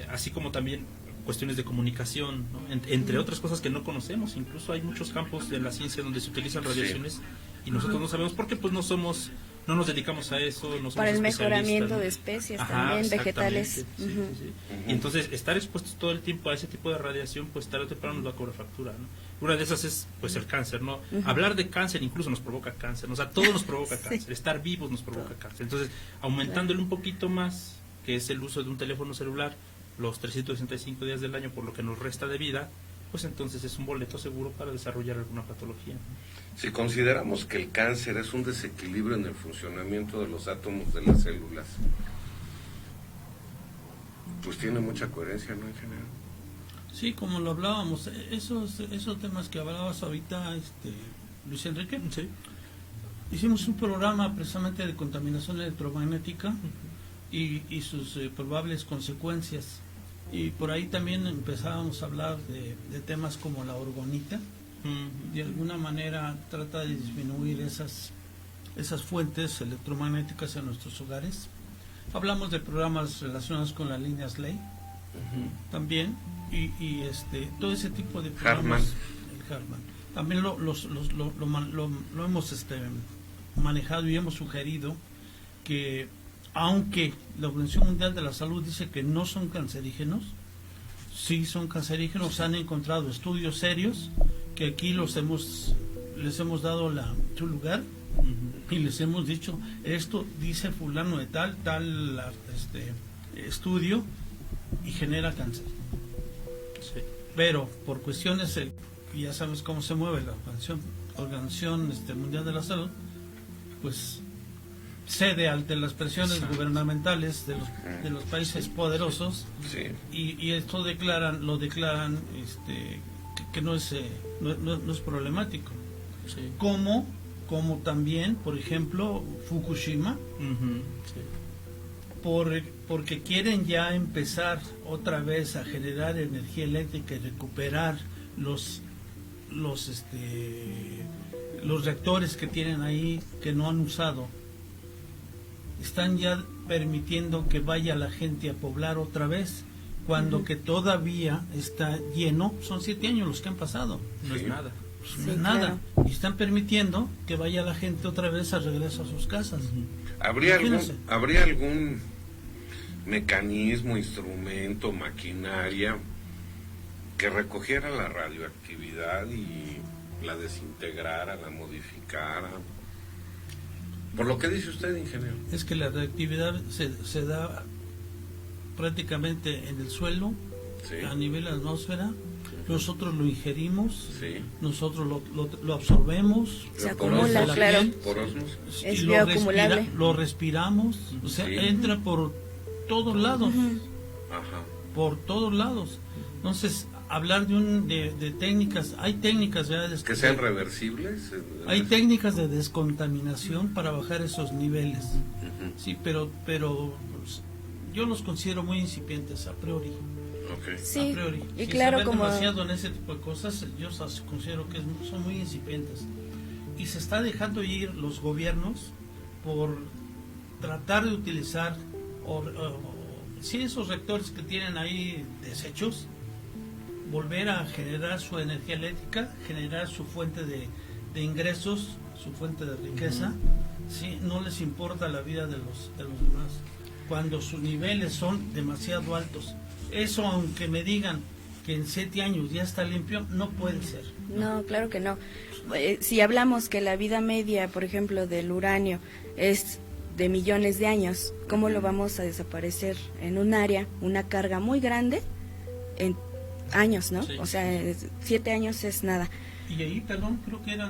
D: así como también cuestiones de comunicación, ¿no? Entre otras cosas que no conocemos. Incluso hay muchos campos de la ciencia donde se utilizan radiaciones y nosotros no sabemos por qué, pues no nos dedicamos a eso, no somos
B: Para el
D: especialistas,
B: mejoramiento
D: ¿no?
B: de especies
D: Ajá,
B: también,
D: exactamente,
B: vegetales.
D: sí,
B: Ujú.
D: sí, sí. Y entonces estar expuestos todo el tiempo a ese tipo de radiación, pues tarde o temprano nos va a cobrar factura, ¿no? Una de esas es pues el cáncer, ¿no? Hablar de cáncer incluso nos provoca cáncer, ¿no? O sea, todo nos provoca cáncer, estar vivos nos provoca cáncer. Entonces, aumentándole un poquito más, que es el uso de un teléfono celular, los 365 días del año por lo que nos resta de vida, pues entonces es un boleto seguro para desarrollar alguna patología, ¿no?
A: Si consideramos que el cáncer es un desequilibrio en el funcionamiento de los átomos de las células, pues tiene mucha coherencia, ¿no, ingeniero?
C: Sí, como lo hablábamos, esos temas que hablabas ahorita, Luis Enrique,
D: Sí.
C: hicimos un programa precisamente de contaminación electromagnética y sus probables consecuencias. Y por ahí también empezábamos a hablar de temas como la orgonita. De alguna manera trata de disminuir esas fuentes electromagnéticas en nuestros hogares. Hablamos de programas relacionados con las líneas ley también y todo ese tipo de programas. El Hartmann. También lo hemos manejado y hemos sugerido que aunque la Organización Mundial de la Salud dice que no son cancerígenos, sí son cancerígenos, han encontrado estudios serios que aquí les hemos dado su lugar y les hemos dicho, esto dice fulano de tal estudio y genera cáncer.
D: Sí.
C: Pero por cuestiones, ya sabes cómo se mueve la Organización Mundial de la Salud, pues cede ante las presiones gubernamentales de los países poderosos.
A: Sí.
C: Y esto lo declaran que no es problemático.
D: Sí.
C: Como también, por ejemplo, Fukushima,
D: Sí.
C: porque quieren ya empezar otra vez a generar energía eléctrica y recuperar los reactores que tienen ahí que no han usado están ya permitiendo que vaya la gente a poblar otra vez, cuando que todavía está lleno. Son 7 años los que han pasado.
D: No es nada.
C: Pues
B: Sí,
C: no es nada.
B: claro.
C: Y están permitiendo que vaya la gente otra vez a regreso a sus casas.
A: ¿Habría
C: Imagínense.
A: algún mecanismo, instrumento, maquinaria que recogiera la radioactividad y la desintegrara, la modificara? Por lo que dice usted, ingeniero.
C: Es que la radioactividad se da prácticamente en el suelo,
A: Sí.
C: a nivel de la atmósfera. Nosotros lo ingerimos,
A: Sí.
C: nosotros lo absorbemos,
B: Se
A: Por
B: acumula,
C: osmosis.
B: claro.
A: Por osmosis.
B: Es
C: y
B: bioacumulable.
C: lo respiramos, o sea,
A: Sí.
C: entra por todos lados,
A: Ajá.
C: por todos lados. Entonces, hablar de técnicas, hay técnicas ya
A: Que sean reversibles.
C: hay técnicas de descontaminación para bajar esos niveles.
A: Ujú.
C: Sí, pero pues, yo los considero muy incipientes a priori.
A: Ok.
B: Sí,
C: A priori.
B: y
C: Si
B: claro,
C: se ven
B: como
C: demasiado en ese tipo de cosas, yo considero que son muy incipientes. Y se está dejando ir los gobiernos por tratar de utilizar sí, esos reactores que tienen ahí desechos, volver a generar su energía eléctrica, generar su fuente de ingresos, su fuente de riqueza. Sí, no les importa la vida de los demás, cuando sus niveles son demasiado altos. Eso, aunque me digan que en 7 años ya está limpio, no puede ser.
B: no, claro que no. Si hablamos que la vida media, por ejemplo, del uranio es de millones de años, ¿cómo lo vamos a desaparecer en un área, una carga muy grande, en años, ¿no?
D: Sí.
B: O sea, 7 años es nada.
C: Y ahí, perdón, creo que era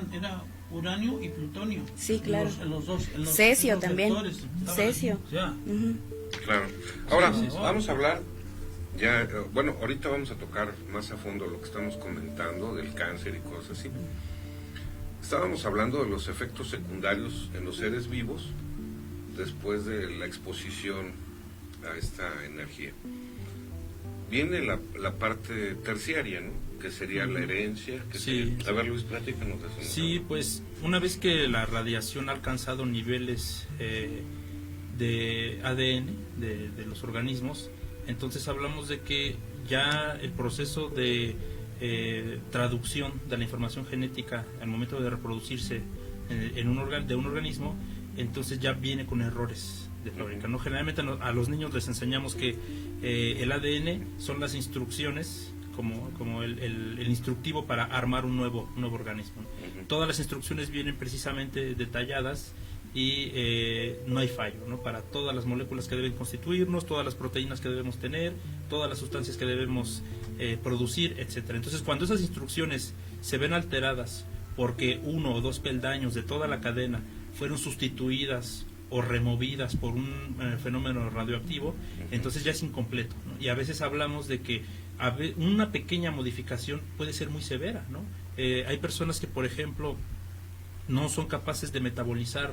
C: uranio y plutonio.
B: Sí, claro.
C: En los dos.
B: Cesio
C: en los
B: también.
C: reactores. Estaban
B: Cesio.
C: ahí. Ya.
B: Ujú.
A: Claro. Ahora,
C: Sí, sí.
A: vamos a hablar, ya, bueno, ahorita vamos a tocar más a fondo lo que estamos comentando del cáncer y cosas así. Estábamos hablando de los efectos secundarios en los seres vivos después de la exposición a esta energía. Viene la parte terciaria, ¿no? Que sería la herencia. Que
D: Sí.
A: sería... A ver, Luis, platícanos de eso.
D: Sí, pues una vez que la radiación ha alcanzado niveles de ADN de los organismos, entonces hablamos de que ya el proceso de traducción de la información genética al momento de reproducirse de un organismo, entonces ya viene con errores de fábrica, ¿no? Generalmente a los niños les enseñamos que el ADN son las instrucciones, como el instructivo para armar un nuevo organismo, ¿no?
A: Ujú.
D: Todas las instrucciones vienen precisamente detalladas y no hay fallo, ¿no? Para todas las moléculas que deben constituirnos, todas las proteínas que debemos tener, todas las sustancias que debemos producir, etcétera. Entonces, cuando esas instrucciones se ven alteradas porque 1 o 2 peldaños de toda la cadena fueron sustituidas o removidas por un fenómeno radioactivo, entonces ya es incompleto, ¿no? Y a veces hablamos de que una pequeña modificación puede ser muy severa, ¿no? Hay personas que, por ejemplo, no son capaces de metabolizar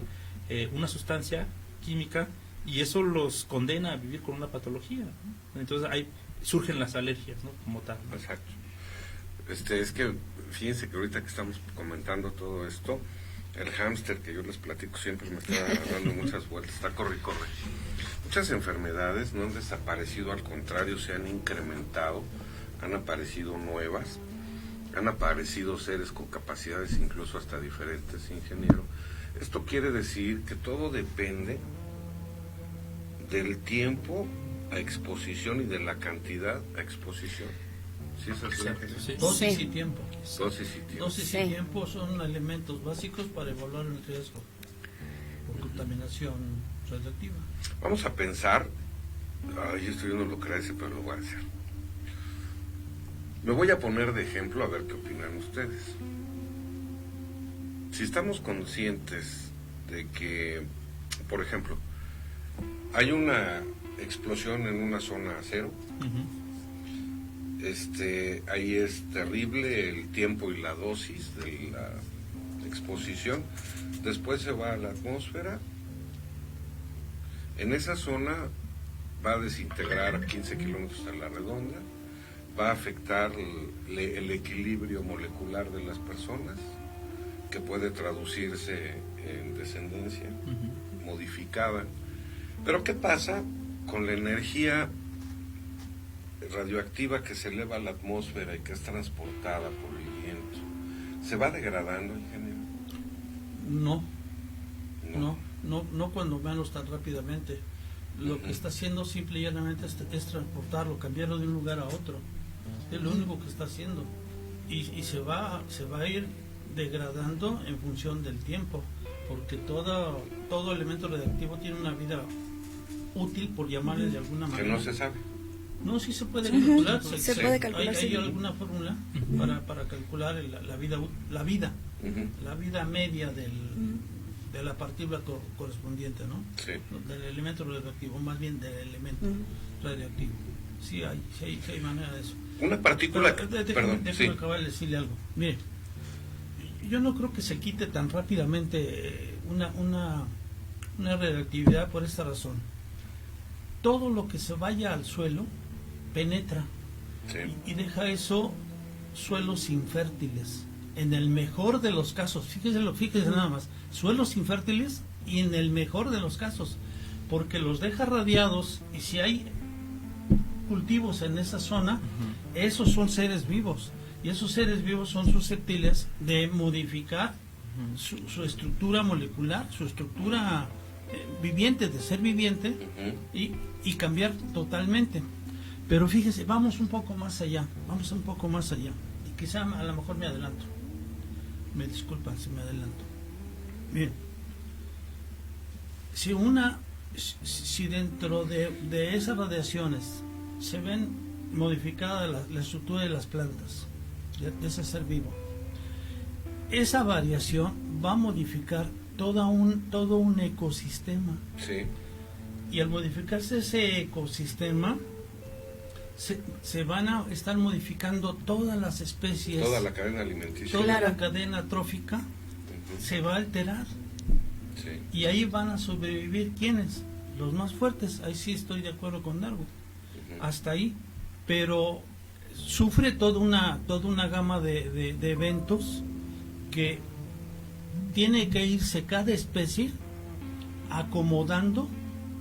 D: una sustancia química y eso los condena a vivir con una patología, ¿no? Entonces surgen las alergias, ¿no? Como tal, ¿no?
A: Exacto. Es que fíjense que ahorita que estamos comentando todo esto, el hámster que yo les platico siempre me está dando muchas vueltas, está corre y corre. Muchas enfermedades no han desaparecido, al contrario, se han incrementado, han aparecido nuevas, han aparecido seres con capacidades incluso hasta diferentes, ingeniero. Esto quiere decir que todo depende del tiempo a exposición y de la cantidad a exposición. ¿Sí es así?
D: Exacto, sí.
C: Dosis
B: Sí.
C: y tiempo.
A: Dosis y tiempo.
C: Dosis
B: Sí.
C: y tiempo son elementos básicos para evaluar el riesgo por contaminación radioactiva.
A: Vamos a pensar, esto yo no lo creo, pero lo voy a hacer. Me voy a poner de ejemplo a ver qué opinan ustedes. Si estamos conscientes de que, por ejemplo, hay una explosión en una zona cero,
D: Ujú.
A: ahí es terrible el tiempo y la dosis de la exposición, después se va a la atmósfera, en esa zona va a desintegrar a 15 kilómetros a la redonda, va a afectar el equilibrio molecular de las personas, que puede traducirse en descendencia modificada. Pero ¿qué pasa con la energía radioactiva que se eleva a la atmósfera y que es transportada por el viento? ¿Se va degradando, ingeniero?
C: No cuando menos tan rápidamente. Lo que está haciendo simple y llanamente es transportarlo, cambiarlo de un lugar a otro. Es lo único que está haciendo. Y se va a ir degradando en función del tiempo, porque todo elemento radioactivo tiene una vida útil, por llamarle de alguna manera.
A: Que no se sabe.
C: No, sí se puede calcular.
B: Se puede calcular.
C: ¿Hay alguna fórmula para calcular la vida media de la partícula correspondiente, ¿no?
A: Sí.
C: Del elemento radioactivo, más bien del elemento radioactivo. Sí hay manera de eso.
A: Una partícula...
C: Déjame acabar de decirle algo. Mire, yo no creo que se quite tan rápidamente una radioactividad por esta razón. Todo lo que se vaya al suelo penetra y deja eso suelos infértiles. En el mejor de los casos, fíjese nada más, suelos infértiles y en el mejor de los casos, porque los deja radiados y si hay cultivos en esa zona, esos son seres vivos y esos seres vivos son susceptibles de modificar su estructura molecular, su estructura viviente, de ser viviente y cambiar totalmente. Pero fíjese, vamos un poco más allá y quizá a lo mejor me adelanto. Me disculpan si me adelanto. Bien, si dentro de esas radiaciones se ven modificada la estructura de las plantas, de ese ser vivo, esa variación va a modificar todo un ecosistema.
A: Sí.
C: Y al modificarse ese ecosistema, se van a estar modificando todas las especies.
A: Toda la cadena alimenticia.
C: Toda la cadena trófica se va a alterar.
A: Sí.
C: Y ahí van a sobrevivir ¿quiénes? Los más fuertes. Ahí sí estoy de acuerdo con Darwin. Hasta ahí. Pero sufre toda una gama de eventos que tiene que irse cada especie acomodando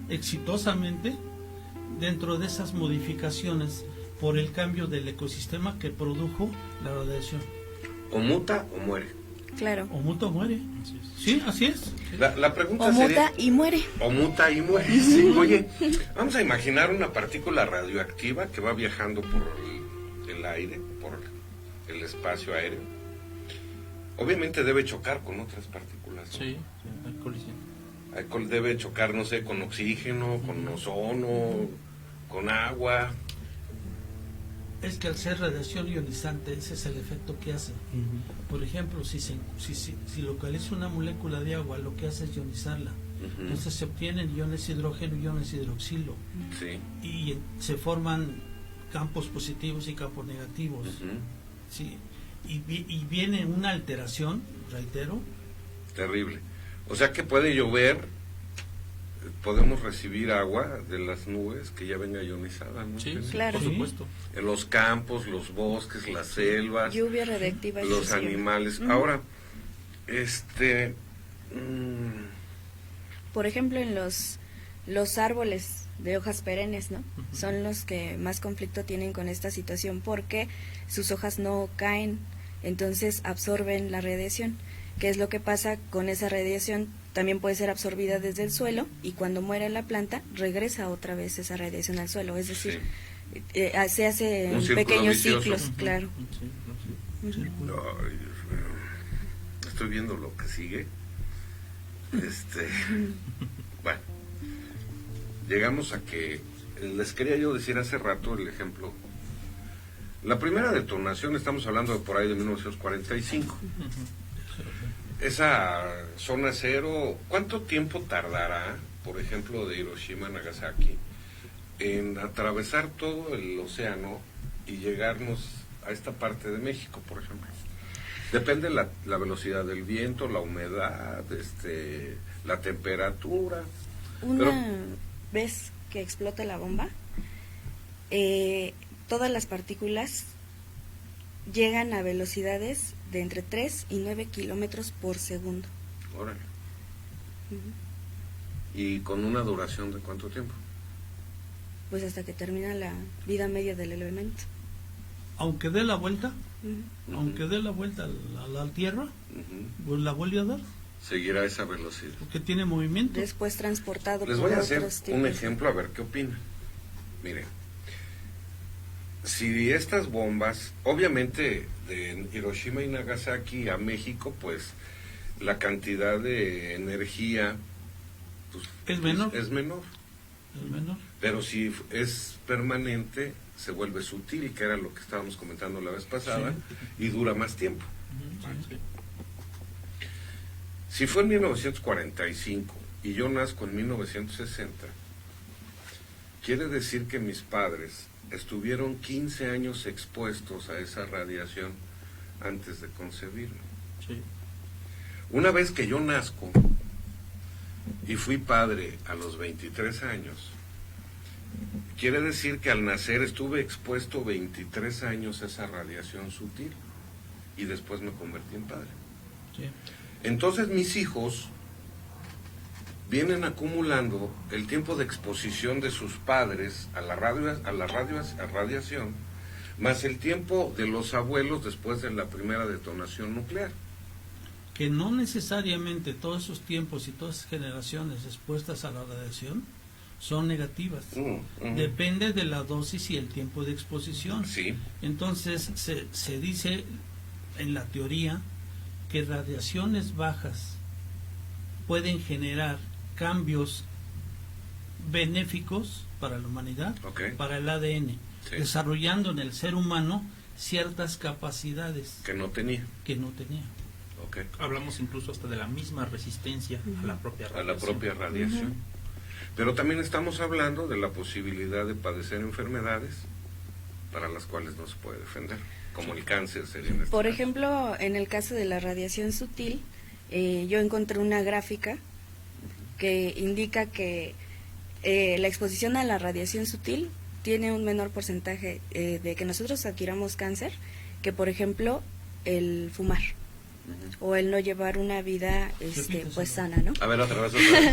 C: exitosamente dentro de esas modificaciones por el cambio del ecosistema que produjo la radiación.
A: O muta o muere.
B: Claro.
C: O muta o muere. Sí, así es.
A: La pregunta
B: O
A: sería...
B: muta y muere.
A: O muta y muere. Sí. Oye, vamos a imaginar una partícula radioactiva que va viajando por el aire, por el espacio aéreo. Obviamente debe chocar con otras partículas, ¿no?
D: Sí, hay colisión.
A: Debe chocar, no sé, con oxígeno, con ozono, con agua.
C: Es que al ser radiación ionizante, ese es el efecto que hace. Por ejemplo, si localiza una molécula de agua, lo que hace es ionizarla. Entonces se obtienen iones hidrógeno y iones hidroxilo.
A: Sí.
C: Y se forman campos positivos y campos negativos. Sí. Y viene una alteración, reitero.
A: Terrible. O sea que puede llover, podemos recibir agua de las nubes que ya venga ionizada, ¿no?
D: Sí,
B: claro.
D: por supuesto.
A: En los campos, los bosques, las selvas,
B: Lluvia radiactiva.
A: los animales. Ahora,
B: por ejemplo, en los árboles de hojas perennes, ¿no? Son los que más conflicto tienen con esta situación porque sus hojas no caen, entonces absorben la radiación. ¿Qué es lo que pasa con esa radiación? También puede ser absorbida desde el suelo y cuando muere la planta regresa otra vez esa radiación al suelo, es decir, se hace en pequeños ciclos, claro.
A: Ay, Dios mío. Estoy viendo lo que sigue. Bueno, llegamos a que les quería yo decir hace rato el ejemplo. La primera detonación, estamos hablando de por ahí de 1945. Esa zona cero, ¿cuánto tiempo tardará, por ejemplo, de Hiroshima a Nagasaki, en atravesar todo el océano y llegarnos a esta parte de México, por ejemplo? Depende la velocidad del viento, la humedad, la temperatura.
B: Una vez que explota la bomba, todas las partículas llegan a velocidades de entre 3 y 9 kilómetros por segundo.
A: Órale.
B: Ujú.
A: ¿Y con una duración de cuánto tiempo?
B: Pues hasta que termina la vida media del elemento.
C: Aunque dé la vuelta,
B: Ujú.
C: aunque dé la vuelta a la Tierra,
A: Ujú.
C: pues la vuelve a dar,
A: Seguirá esa velocidad.
C: porque tiene movimiento.
B: Después transportado
A: Les
B: por
A: voy a hacer
B: otros
A: un
B: tipos.
A: ejemplo a ver qué opinan. Miren, si estas bombas, obviamente de Hiroshima y Nagasaki a México, pues la cantidad de energía pues,
C: Es menor.
A: es menor.
C: Es menor.
A: Pero si es permanente, se vuelve sutil, que era lo que estábamos comentando la vez pasada, y dura más tiempo.
D: Sí.
A: Si fue en 1945 y yo nazco en 1960, quiere decir que mis padres estuvieron 15 años expuestos a esa radiación antes de concebirme.
D: Sí.
A: Una vez que yo nazco y fui padre a los 23 años, quiere decir que al nacer estuve expuesto 23 años a esa radiación sutil y después me convertí en padre.
C: Sí.
A: Entonces mis hijos vienen acumulando el tiempo de exposición de sus padres a la radiación, más el tiempo de los abuelos después de la primera detonación nuclear.
C: Que no necesariamente todos esos tiempos y todas esas generaciones expuestas a la radiación son negativas. Depende de la dosis y el tiempo de exposición.
A: Sí.
C: Entonces se dice en la teoría que radiaciones bajas pueden generar cambios benéficos para la humanidad,
A: Ok.
C: para el ADN,
A: Sí.
C: desarrollando en el ser humano ciertas capacidades
A: Que no tenía.
C: que no tenía.
A: Ok.
D: Hablamos incluso hasta de la misma resistencia a la propia
A: A
D: radiación.
A: la propia radiación. Pero también estamos hablando de la posibilidad de padecer enfermedades para las cuales no se puede defender, como el cáncer sería en este
B: Por
A: caso.
B: ejemplo, en el caso de la radiación sutil, yo encontré una gráfica que indica que la exposición a la radiación sutil tiene un menor porcentaje de que nosotros adquiramos cáncer que, por ejemplo, el fumar o el no llevar una vida pues sana, ¿no?
A: A ver, otra vez.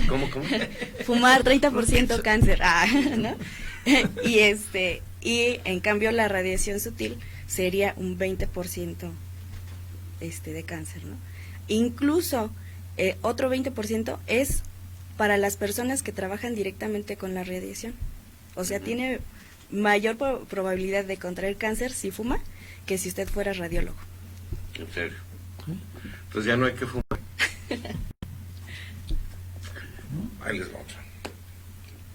A: ¿Cómo?
B: Fumar 30% cáncer, ¿no? y en cambio la radiación sutil sería un 20% de cáncer, ¿no? Incluso otro 20% es para las personas que trabajan directamente con la radiación. O sea, tiene mayor probabilidad de contraer cáncer si fuma que si usted fuera radiólogo.
A: En serio. Entonces ya no hay que fumar. Ahí les va otra.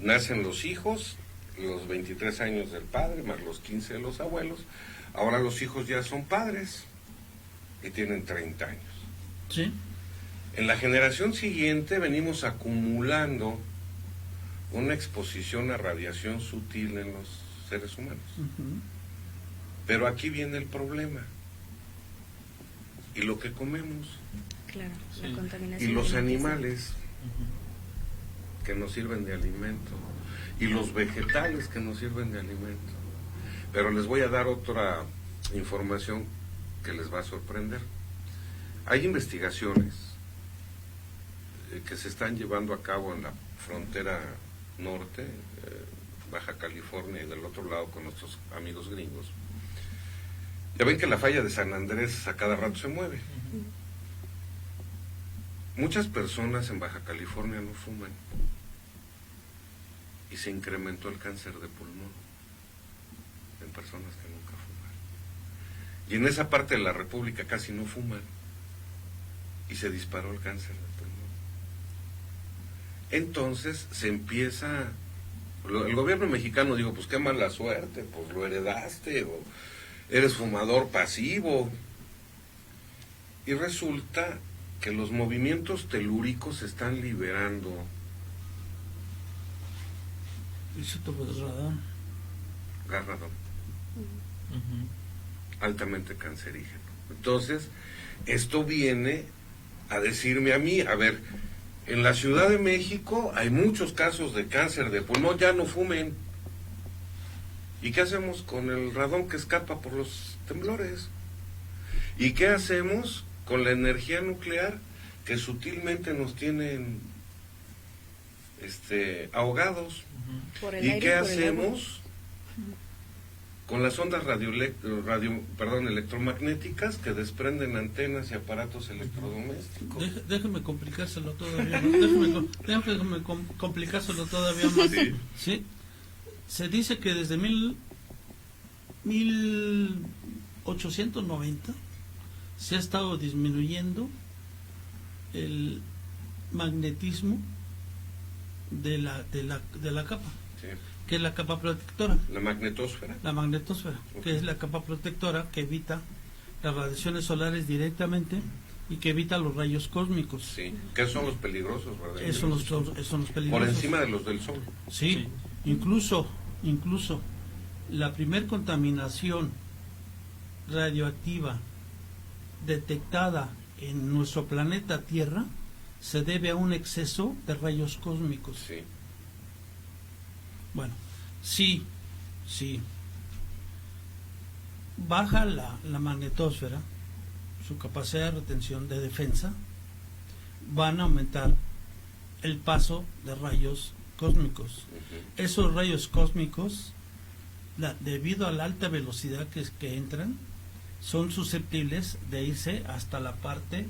A: Nacen los hijos, los 23 años del padre, más los 15 de los abuelos. Ahora los hijos ya son padres y tienen 30 años.
C: ¿Sí?
A: En la generación siguiente venimos acumulando una exposición a radiación sutil en los seres humanos.
C: Ujú.
A: Pero aquí viene el problema. Y lo que comemos,
B: Claro,
D: Sí.
B: la contaminación.
A: y los
B: alimenticia.
A: animales que nos sirven de alimento, y los vegetales que nos sirven de alimento. Pero les voy a dar otra información que les va a sorprender. Hay investigaciones que se están llevando a cabo en la frontera norte, Baja California, y del otro lado con nuestros amigos gringos. Ya ven que la falla de San Andrés a cada rato se mueve. Muchas personas en Baja California no fuman y se incrementó el cáncer de pulmón en personas que nunca fuman. Y en esa parte de la República casi no fuman y se disparó el cáncer de pulmón. Entonces se empieza, el gobierno mexicano dijo, pues qué mala suerte, pues lo heredaste o eres fumador pasivo. Y resulta que los movimientos telúricos están liberando
C: Isótopo de radón.
A: radón,
D: Ujú.
A: altamente cancerígeno. Entonces, esto viene a decirme a mí, a ver, en la Ciudad de México hay muchos casos de cáncer de pulmón, ya no fumen. ¿Y qué hacemos con el radón que escapa por los temblores? ¿Y qué hacemos con la energía nuclear que sutilmente nos tienen ahogados?
B: Por el
A: ¿Y
B: aire
A: qué
B: y por el agua.
A: hacemos con las ondas electromagnéticas que desprenden antenas y aparatos electrodomésticos?
C: Déjeme complicárselo todavía, ¿no? Déjeme complicárselo todavía más.
A: Sí.
C: ¿Sí? Se dice que desde 1890 se ha estado disminuyendo el magnetismo de la capa,
A: Sí.
C: que es la capa protectora.
A: La magnetosfera.
C: La magnetosfera,
A: Ok.
C: que es la capa protectora que evita las radiaciones solares directamente y que evita los rayos cósmicos.
A: Sí. ¿Qué son los peligrosos, verdad?
C: Esos son los peligrosos.
A: Por encima de los del sol.
C: Sí, incluso la primer contaminación radioactiva detectada en nuestro planeta Tierra se debe a un exceso de rayos cósmicos.
A: Sí.
C: Bueno, sí, baja la magnetosfera, su capacidad de retención de defensa, van a aumentar el paso de rayos cósmicos.
A: Ujú.
C: Esos rayos cósmicos, debido a la alta velocidad que entran, son susceptibles de irse hasta la parte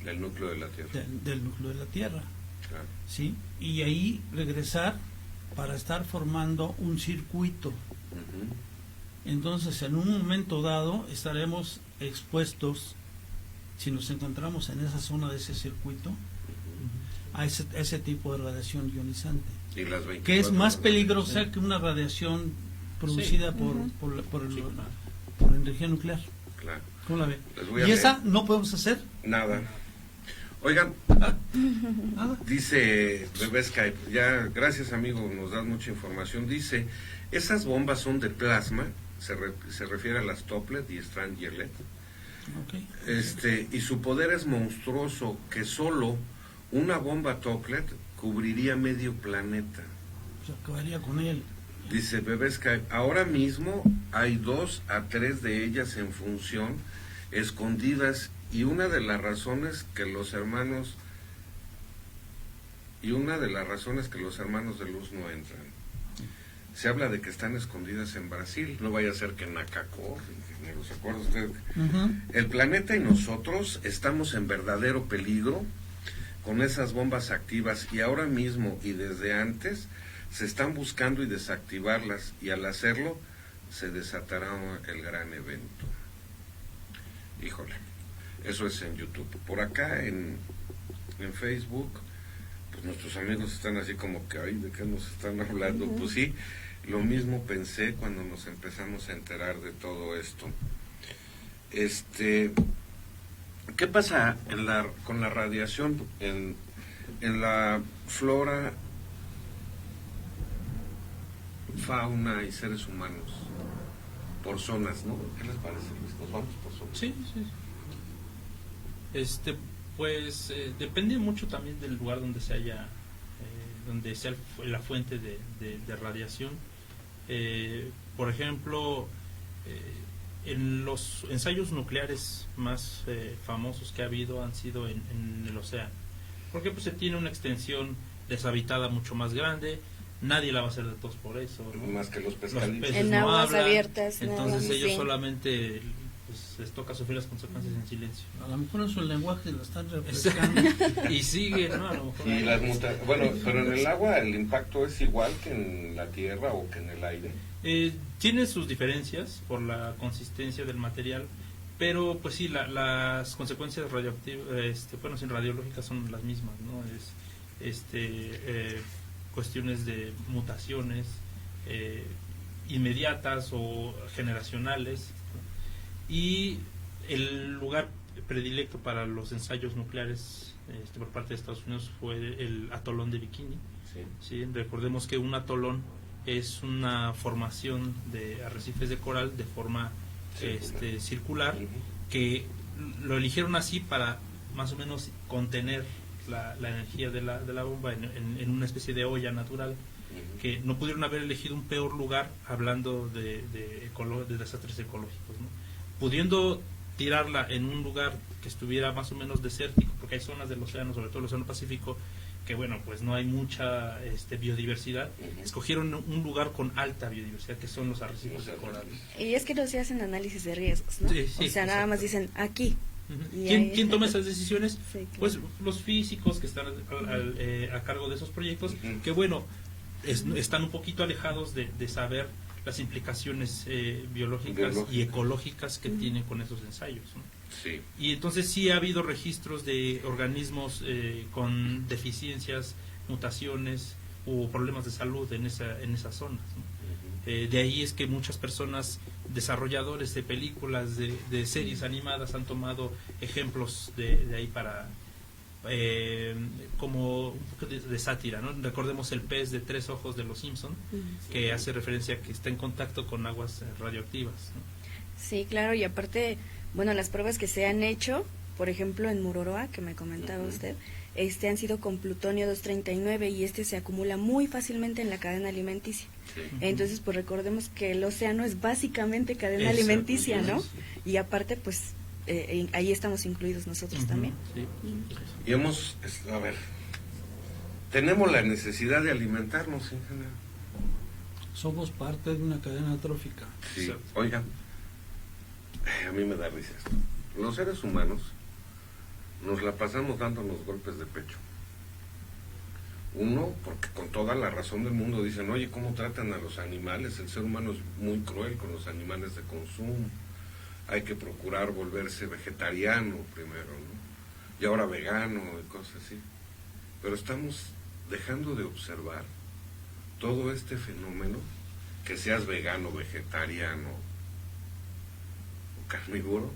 A: Del núcleo de la Tierra.
C: del núcleo de la Tierra,
A: Claro.
C: ¿sí? Y ahí regresar para estar formando un circuito.
A: Ujú.
C: Entonces, en un momento dado estaremos expuestos, si nos encontramos en esa zona de ese circuito, a ese tipo de radiación ionizante,
A: Y las 24
C: que es más
A: horas.
C: peligrosa que una radiación producida
D: Sí.
C: por energía nuclear.
A: Claro.
C: ¿Cómo la ve?
A: Les voy a
C: Y
A: leer.
C: esa no podemos hacer
A: Nada. Oigan,
C: nada.
A: dice Bebé Skype, ya, gracias amigo, nos das mucha información. Dice, esas bombas son de plasma, se refiere a las Toppler y Strangler,
C: Okay.
A: y su poder es monstruoso, que solo una bomba Toppler cubriría medio planeta.
C: Se acabaría con él.
A: Dice Bebé Skype, ahora mismo hay 2 a 3 de ellas en función, escondidas, y una de las razones que los hermanos de luz no entran. Se habla de que están escondidas en Brasil, no vaya a ser que en Acacor, ingeniero, ¿se acuerda usted?
C: Ujú.
A: El planeta y nosotros estamos en verdadero peligro con esas bombas activas, y ahora mismo y desde antes se están buscando y desactivarlas, y al hacerlo se desatará el gran evento. Híjole, eso es en YouTube. Por acá en Facebook, pues nuestros amigos están así como que, ay, ¿de qué nos están hablando? Pues sí, lo mismo pensé cuando nos empezamos a enterar de todo esto. ¿Qué pasa con la radiación en la flora, fauna y seres humanos? Por zonas, ¿no? ¿Qué les parece, Luis? Nos vamos por zonas.
D: Sí. Pues depende mucho también del lugar donde se haya, donde sea la fuente de radiación. Por ejemplo, en los ensayos nucleares más famosos que ha habido han sido en el océano, porque pues se tiene una extensión deshabitada mucho más grande. Nadie la va a hacer de todos por eso, ¿no?
A: Más que los
D: Los
A: pescaditos.
D: peces
B: En
D: no
B: aguas
D: hablan,
B: abiertas,
D: entonces
B: nada,
D: ellos
B: sí.
D: solamente pues, les toca sufrir las consecuencias en silencio.
C: A lo mejor en su lenguaje lo están refrescando.
D: Y sigue, ¿no? A lo mejor
A: Y las bueno, pero en el agua el impacto es igual que en la tierra o que en el aire.
D: tiene sus diferencias por la consistencia del material, pero pues sí, las consecuencias radioactivas, radiológicas son las mismas, ¿no? Cuestiones de mutaciones inmediatas o generacionales, y el lugar predilecto para los ensayos nucleares por parte de Estados Unidos fue el atolón de Bikini. ¿Sí? Recordemos que un atolón es una formación de arrecifes de coral de forma circular, que lo eligieron así para más o menos contener la energía de la bomba en una especie de olla natural, que no pudieron haber elegido un peor lugar hablando de desastres ecológicos, ¿no? Pudiendo tirarla en un lugar que estuviera más o menos desértico, porque hay zonas del océano, sobre todo el océano Pacífico, que bueno, pues no hay mucha biodiversidad. Escogieron un lugar con alta biodiversidad, que son los arrecifes de coral.
B: Y es que no se hacen análisis de riesgos, ¿no?
D: Sí, sí,
B: o sea, nada más dicen aquí. Y
D: ¿Quién toma esas decisiones?
B: Sí, claro.
D: Pues los físicos que están a cargo de esos proyectos, que bueno, están un poquito alejados de saber las implicaciones biológicas y ecológicas que tienen con esos ensayos, ¿no?
A: Sí.
D: Y entonces sí ha habido registros de organismos con deficiencias, mutaciones o problemas de salud en esas zonas, ¿no? De ahí es que muchas personas, desarrolladores de películas, de series animadas, han tomado ejemplos de ahí para como un poco de sátira, ¿no? Recordemos el pez de 3 ojos de los Simpson, que hace referencia a que está en contacto con aguas radioactivas, ¿no?
B: Sí, claro, y aparte, bueno, las pruebas que se han hecho, por ejemplo en Mururoa, que me comentaba usted, han sido con plutonio 239 y se acumula muy fácilmente en la cadena alimenticia.
A: Sí.
B: Entonces, pues recordemos que el océano es básicamente cadena alimenticia, ¿no?
D: Sí.
B: Y aparte, pues ahí estamos incluidos nosotros también.
D: Sí.
A: Y a ver, tenemos la necesidad de alimentarnos en general.
C: Somos parte de una cadena trófica.
A: Sí,
D: Exacto.
A: oigan, a mí me da risa esto. Los seres humanos nos la pasamos dándonos golpes de pecho. Uno, porque con toda la razón del mundo dicen, oye, ¿cómo tratan a los animales? El ser humano es muy cruel con los animales de consumo. Hay que procurar volverse vegetariano primero, ¿no? Y ahora vegano y cosas así. Pero estamos dejando de observar todo este fenómeno, que seas vegano, vegetariano, o carnívoro,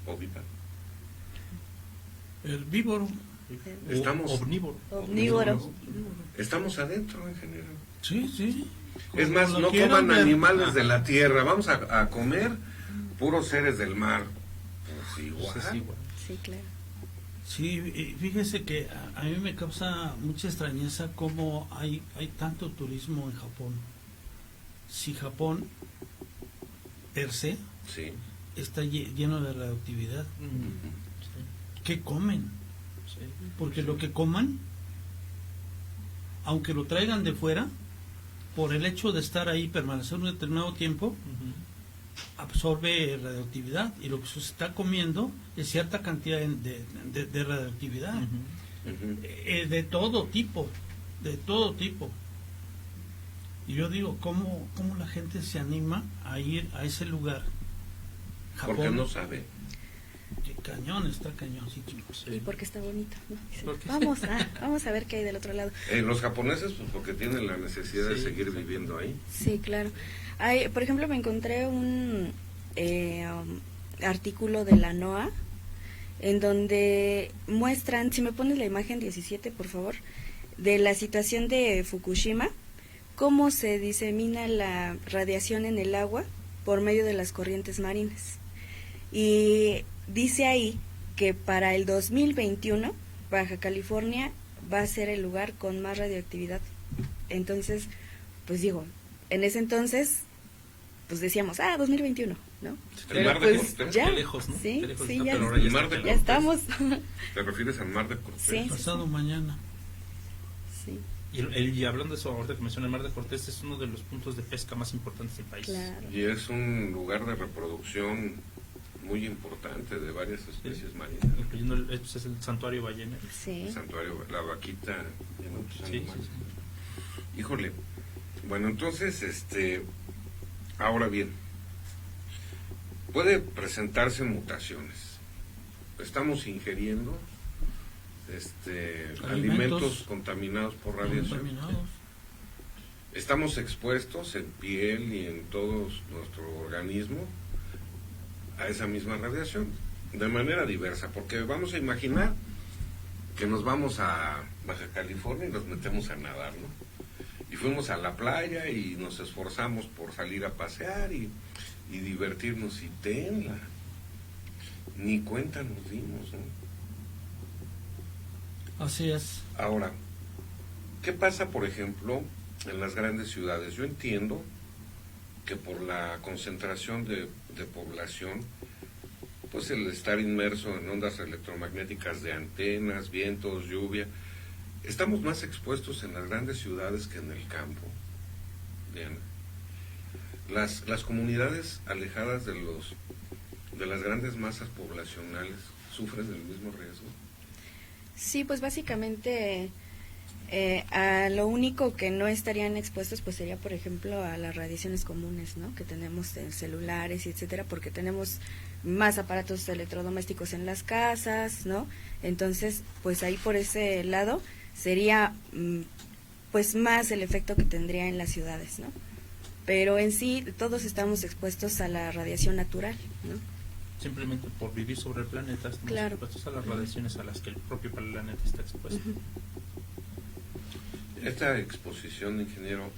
A: o viva.
C: Herbívoro.
A: Estamos
D: omnívoro.
A: Estamos adentro en general.
C: Sí, sí.
A: Es más,
C: Como
A: no
C: lo quieran
A: coman
C: ver.
A: animales de la tierra, vamos a comer puros seres del mar. Pues igual.
D: Pues es igual.
B: Sí, claro.
C: Sí, y fíjese que a mí me causa mucha extrañeza cómo hay tanto turismo en Japón. Si Japón, per se,
A: Sí.
C: está lleno de radioactividad, ¿qué comen?
D: Sí.
C: Porque lo que coman, aunque lo traigan de fuera, por el hecho de estar ahí, permanecer un determinado tiempo, absorbe radioactividad, y lo que se está comiendo es cierta cantidad de radioactividad, de todo tipo, y yo digo, ¿cómo la gente se anima a ir a ese lugar? Japón,
A: Porque no sabe.
C: qué cañón, está cañoncísimo.
B: Y porque está bonito, ¿no? Dicen,
D: Porque-
B: vamos a ver qué hay del otro lado.
A: Los japoneses, pues porque tienen la necesidad de
D: Sí,
A: seguir
D: sí.
A: viviendo ahí.
B: Sí, claro. Por ejemplo, me encontré un artículo de la NOAA en donde muestran, si me pones la imagen 17, por favor, de la situación de Fukushima, cómo se disemina la radiación en el agua por medio de las corrientes marinas. Y dice ahí que para el 2021 Baja California va a ser el lugar con más radioactividad. Entonces, pues digo, en ese entonces, pues decíamos, 2021, ¿no?
A: El mar de
B: pues
A: Cortés.
B: ya,
D: Qué lejos, ¿no?
B: sí,
D: Qué lejos
B: sí,
D: está,
B: ya,
D: pero ahora ya
A: El mar
D: está
A: de
B: ya
D: acá.
B: estamos.
A: ¿Te refieres al mar de Cortés?
B: Sí.
C: Pasado mañana.
B: Sí,
D: Y hablando de eso, ahorita que menciona el Mar de Cortés, es uno de los puntos de pesca más importantes del país.
B: claro.
A: Y es un lugar de reproducción muy importante de varias especies marinas.
D: Incluyendo es el santuario ballenero.
B: Sí.
A: El santuario, la vaquita y muchos
D: Sí,
A: animales.
D: sí,
A: Híjole. Bueno, entonces, ahora bien, puede presentarse mutaciones. Estamos ingiriendo alimentos contaminados por radiación.
C: Contaminados.
A: Estamos expuestos en piel y en todo nuestro organismo a esa misma radiación, de manera diversa, porque vamos a imaginar que nos vamos a Baja California y nos metemos a nadar, ¿no? Y fuimos a la playa y nos esforzamos por salir a pasear y divertirnos, y tenla, ni cuenta nos dimos, ¿no?
C: Así es.
A: Ahora, ¿qué pasa, por ejemplo, en las grandes ciudades? Yo entiendo que por la concentración de de población, pues el estar inmerso en ondas electromagnéticas de antenas, vientos, lluvia. Estamos más expuestos en las grandes ciudades que en el campo, Diana. Las comunidades alejadas de las grandes masas poblacionales sufren del mismo riesgo.
B: Sí, pues básicamente a lo único que no estarían expuestos pues sería, por ejemplo, a las radiaciones comunes, ¿no? Que tenemos en celulares y etcétera, porque tenemos más aparatos electrodomésticos en las casas, ¿no? Entonces, pues ahí por ese lado sería pues más el efecto que tendría en las ciudades, ¿no? Pero en sí todos estamos expuestos a la radiación natural, ¿no?
D: Simplemente por vivir sobre el planeta estamos expuestos a las radiaciones a las que el propio planeta está expuesto.
A: Esta exposición, ingeniero,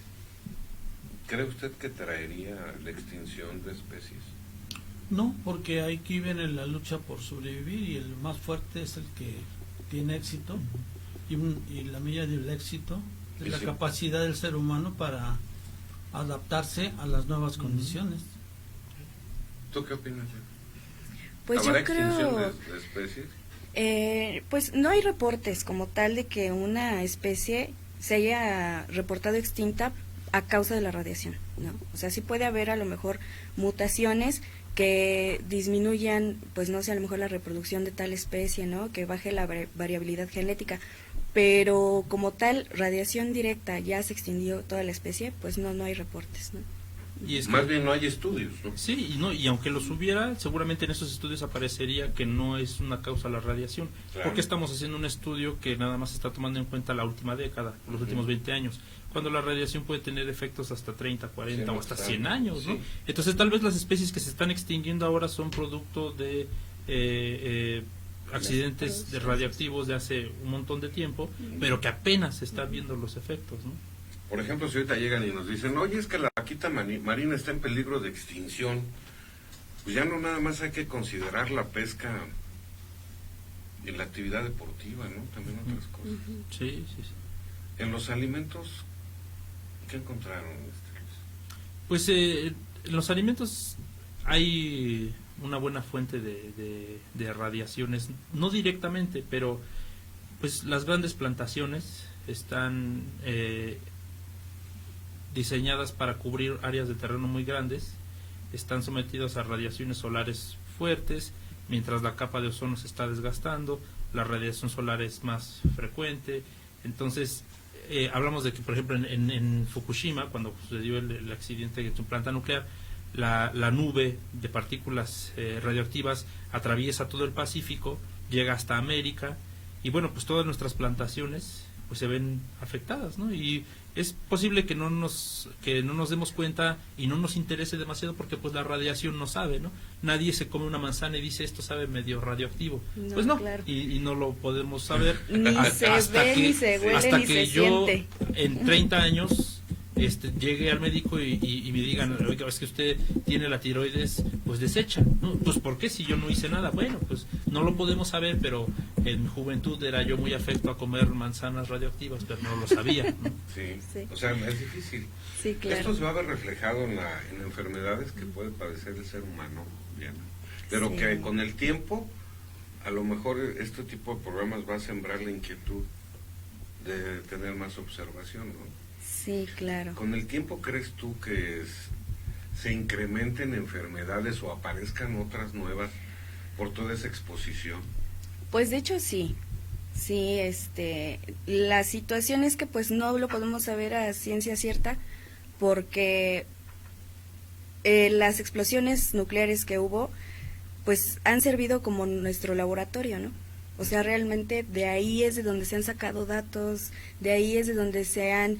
A: ¿cree usted que traería la extinción de especies?
C: No, porque aquí viene la lucha por sobrevivir y el más fuerte es el que tiene éxito y la medida del éxito es la capacidad del ser humano para adaptarse a las nuevas condiciones.
A: ¿Tú qué opinas?
B: Pues
A: ¿Habrá
B: yo creo
A: extinción de especies?
B: Pues no hay reportes como tal de que una especie se haya reportado extinta a causa de la radiación, ¿no? O sea, sí puede haber a lo mejor mutaciones que disminuyan, pues no sé, a lo mejor la reproducción de tal especie, ¿no? Que baje la variabilidad genética, pero como tal, radiación directa, ya se extinguió toda la especie, pues no hay reportes, ¿no?
D: Y es
A: Más bien no hay estudios, ¿no?
D: Sí, y aunque los hubiera, seguramente en esos estudios aparecería que no es una causa la radiación.
A: Claro.
D: Porque estamos haciendo un estudio que nada más está tomando en cuenta la última década, los últimos 20 años, cuando la radiación puede tener efectos hasta 30, 40 o hasta 100 años, ¿no?
A: Sí.
D: Entonces tal vez las especies que se están extinguiendo ahora son producto de accidentes radioactivos de hace un montón de tiempo, pero que apenas se están viendo los efectos, ¿no?
A: Por ejemplo, si ahorita llegan y nos dicen, oye, es que la vaquita marina está en peligro de extinción, pues ya no nada más hay que considerar la pesca y la actividad deportiva, ¿no? También otras cosas.
D: Sí.
A: En los alimentos, ¿qué encontraron?
D: Pues en los alimentos hay una buena fuente de radiaciones, no directamente, pero pues las grandes plantaciones están diseñadas para cubrir áreas de terreno muy grandes, están sometidas a radiaciones solares fuertes, mientras la capa de ozono se está desgastando, la radiación solar es más frecuente. Entonces hablamos de que, por ejemplo, en Fukushima, cuando sucedió el accidente de su planta nuclear, la nube de partículas radioactivas atraviesa todo el Pacífico, llega hasta América, y bueno, pues todas nuestras plantaciones pues se ven afectadas, ¿no? Y es posible que no nos demos cuenta y no nos interese demasiado porque pues la radiación no sabe, ¿no? Nadie se come una manzana y dice esto sabe medio radioactivo.
B: No,
D: pues no,
B: claro.
D: y no lo podemos saber
B: Ni se ve, ni se huele,
D: hasta
B: ni
D: que
B: se
D: yo
B: siente.
D: en 30 años llegue al médico y me digan, oiga, es que usted tiene la tiroides pues deshecha, ¿no? Pues ¿por qué si yo no hice nada? Bueno, pues no lo podemos saber, pero en mi juventud era yo muy afecto a comer manzanas radioactivas, pero no lo sabía, ¿no?
A: Sí. O sea, es difícil.
B: Sí, claro.
A: Esto se va a ver reflejado en enfermedades que puede padecer el ser humano, Diana. Pero
B: Sí.
A: que con el tiempo, a lo mejor este tipo de programas va a sembrar la inquietud de tener más observación, ¿no?
B: Sí, claro.
A: ¿Con el tiempo crees tú que se incrementen enfermedades o aparezcan otras nuevas por toda esa exposición?
B: Pues de hecho sí. Sí, la situación es que pues no lo podemos saber a ciencia cierta porque las explosiones nucleares que hubo pues han servido como nuestro laboratorio, ¿no? O sea, realmente de ahí es de donde se han sacado datos, de ahí es de donde se han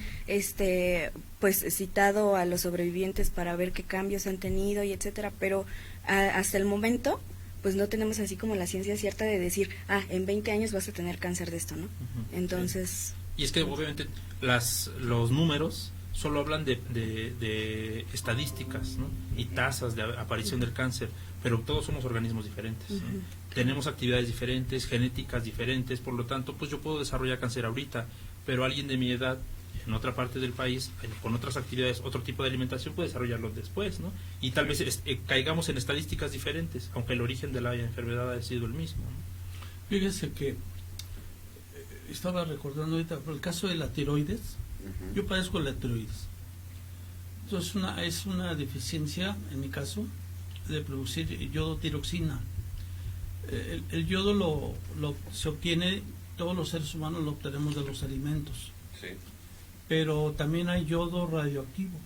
B: pues citado a los sobrevivientes para ver qué cambios han tenido y etcétera, pero hasta el momento pues no tenemos así como la ciencia cierta de decir, en 20 años vas a tener cáncer de esto, ¿no? Entonces...
D: Sí. Y es que obviamente los números solo hablan de estadísticas, ¿no? Y tasas de aparición del cáncer, pero todos somos organismos diferentes, ¿no? Tenemos actividades diferentes, genéticas diferentes, por lo tanto, pues yo puedo desarrollar cáncer ahorita, pero alguien de mi edad en otra parte del país, con otras actividades, otro tipo de alimentación, puede desarrollarlo después, ¿no? Y tal vez caigamos en estadísticas diferentes, aunque el origen de la enfermedad haya sido el mismo, ¿no?
C: Fíjese que estaba recordando ahorita, por el caso de la tiroides, yo padezco la tiroides. Entonces es una deficiencia, en mi caso, de producir yodotiroxina. El yodo se obtiene, todos los seres humanos lo obtenemos de los alimentos.
A: Sí.
C: Pero también hay yodo radioactivo.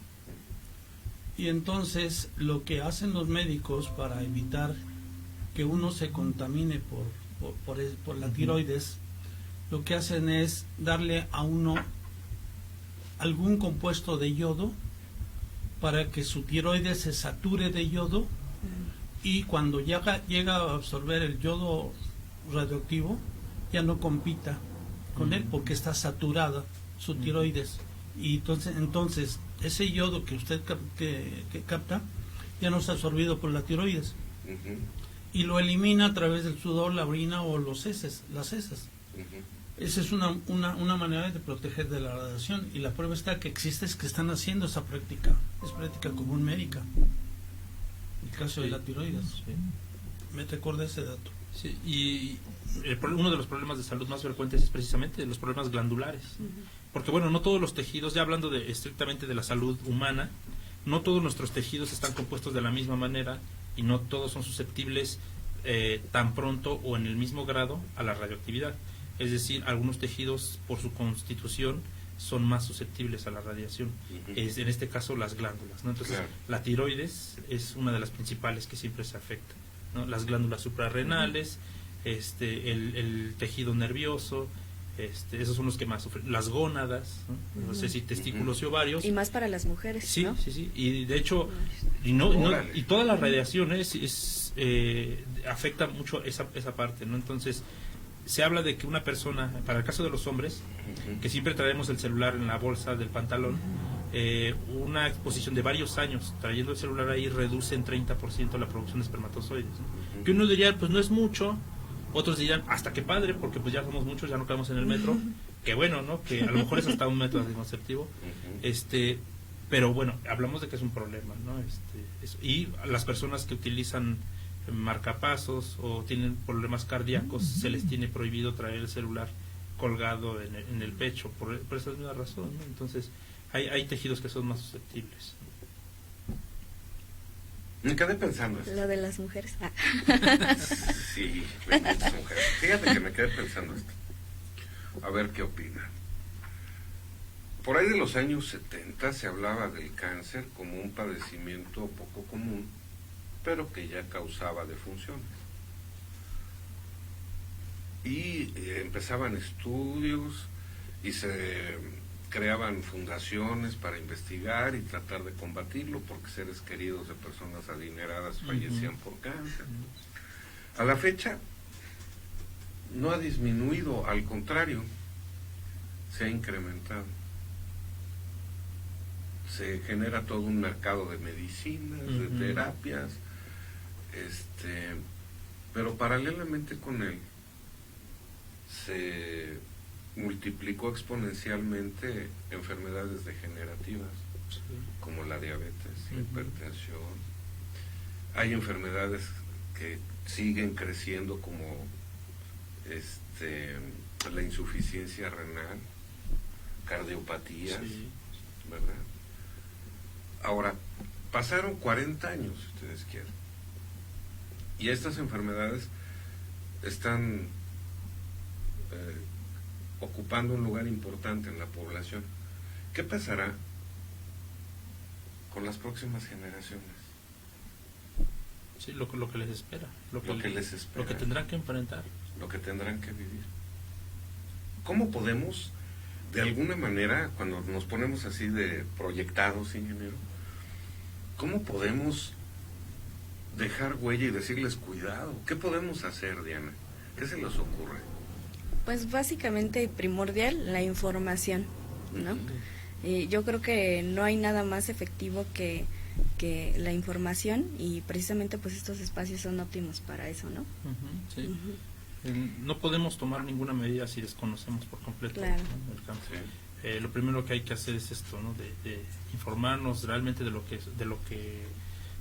C: Y entonces lo que hacen los médicos para evitar que uno se contamine por la tiroides, lo que hacen es darle a uno algún compuesto de yodo para que su tiroides se sature de yodo, y cuando llega a absorber el yodo radioactivo ya no compita con él porque está saturada su tiroides, y entonces ese yodo que usted que capta ya no está absorbido por la tiroides y lo elimina a través del sudor, la orina o las heces. Esa es una manera de proteger de la radiación, y la prueba está que existe, es que están haciendo esa práctica, es práctica común médica, el caso de la tiroides. Me recuerda ese dato.
D: Sí, y uno de los problemas de salud más frecuentes es precisamente los problemas glandulares, porque bueno, no todos los tejidos, ya hablando estrictamente de la salud humana, no todos nuestros tejidos están compuestos de la misma manera, y no todos son susceptibles tan pronto o en el mismo grado a la radioactividad. Es decir, algunos tejidos por su constitución son más susceptibles a la radiación. En este caso las glándulas, ¿no? Entonces, claro, la tiroides es una de las principales que siempre se afecta, ¿no? Las glándulas suprarrenales, el tejido nervioso, esos son los que más sufren. Las gónadas, no sé si testículos y ovarios.
B: Y más para las mujeres,
D: sí,
B: ¿no?
D: Sí. Y de hecho, y toda la radiación afecta mucho esa parte, ¿no? Entonces, se habla de que una persona, para el caso de los hombres, que siempre traemos el celular en la bolsa del pantalón, una exposición de varios años trayendo el celular ahí reduce en 30% la producción de espermatozoides, ¿no? Que uno diría, pues no es mucho, otros dirían, hasta qué padre, porque pues ya somos muchos, ya no cabemos en el metro, que bueno, ¿no? Que a lo mejor es hasta un método anticonceptivo, pero bueno, hablamos de que es un problema, ¿no? Y las personas que utilizan marcapasos o tienen problemas cardíacos, se les tiene prohibido traer el celular colgado en el pecho por esa misma razón, ¿no? Entonces hay tejidos que son más susceptibles.
A: Me quedé pensando esto.
B: Lo de las mujeres.
A: Sí, benditas mujeres. Fíjate que me quedé pensando esto. A ver qué opinan. Por ahí de los años 70 se hablaba del cáncer como un padecimiento poco común, pero que ya causaba defunciones. Y empezaban estudios y se creaban fundaciones para investigar y tratar de combatirlo, porque seres queridos de personas adineradas fallecían por cáncer. A la fecha no ha disminuido, al contrario, se ha incrementado. Se genera todo un mercado de medicinas, de terapias, pero paralelamente con él se multiplicó exponencialmente enfermedades degenerativas, como la diabetes, la hipertensión. Hay enfermedades que siguen creciendo, como la insuficiencia renal, cardiopatías, ¿verdad? Ahora, pasaron 40 años, si ustedes quieren, y estas enfermedades están ocupando un lugar importante en la población. ¿Qué pasará con las próximas generaciones?
D: Sí, lo que les espera, lo que tendrán que enfrentar,
A: lo que tendrán que vivir. ¿Cómo podemos, de alguna manera, cuando nos ponemos así de proyectados, ingeniero, cómo podemos dejar huella y decirles cuidado? ¿Qué podemos hacer, Diana? ¿Qué se les ocurre?
B: Pues básicamente primordial la información, ¿no? Yo creo que no hay nada más efectivo que la información, y precisamente pues estos espacios son óptimos para eso, ¿no?
D: No podemos tomar ninguna medida si desconocemos por completo,
B: claro,
D: el cáncer. lo primero que hay que hacer es esto, ¿no? De informarnos realmente de lo que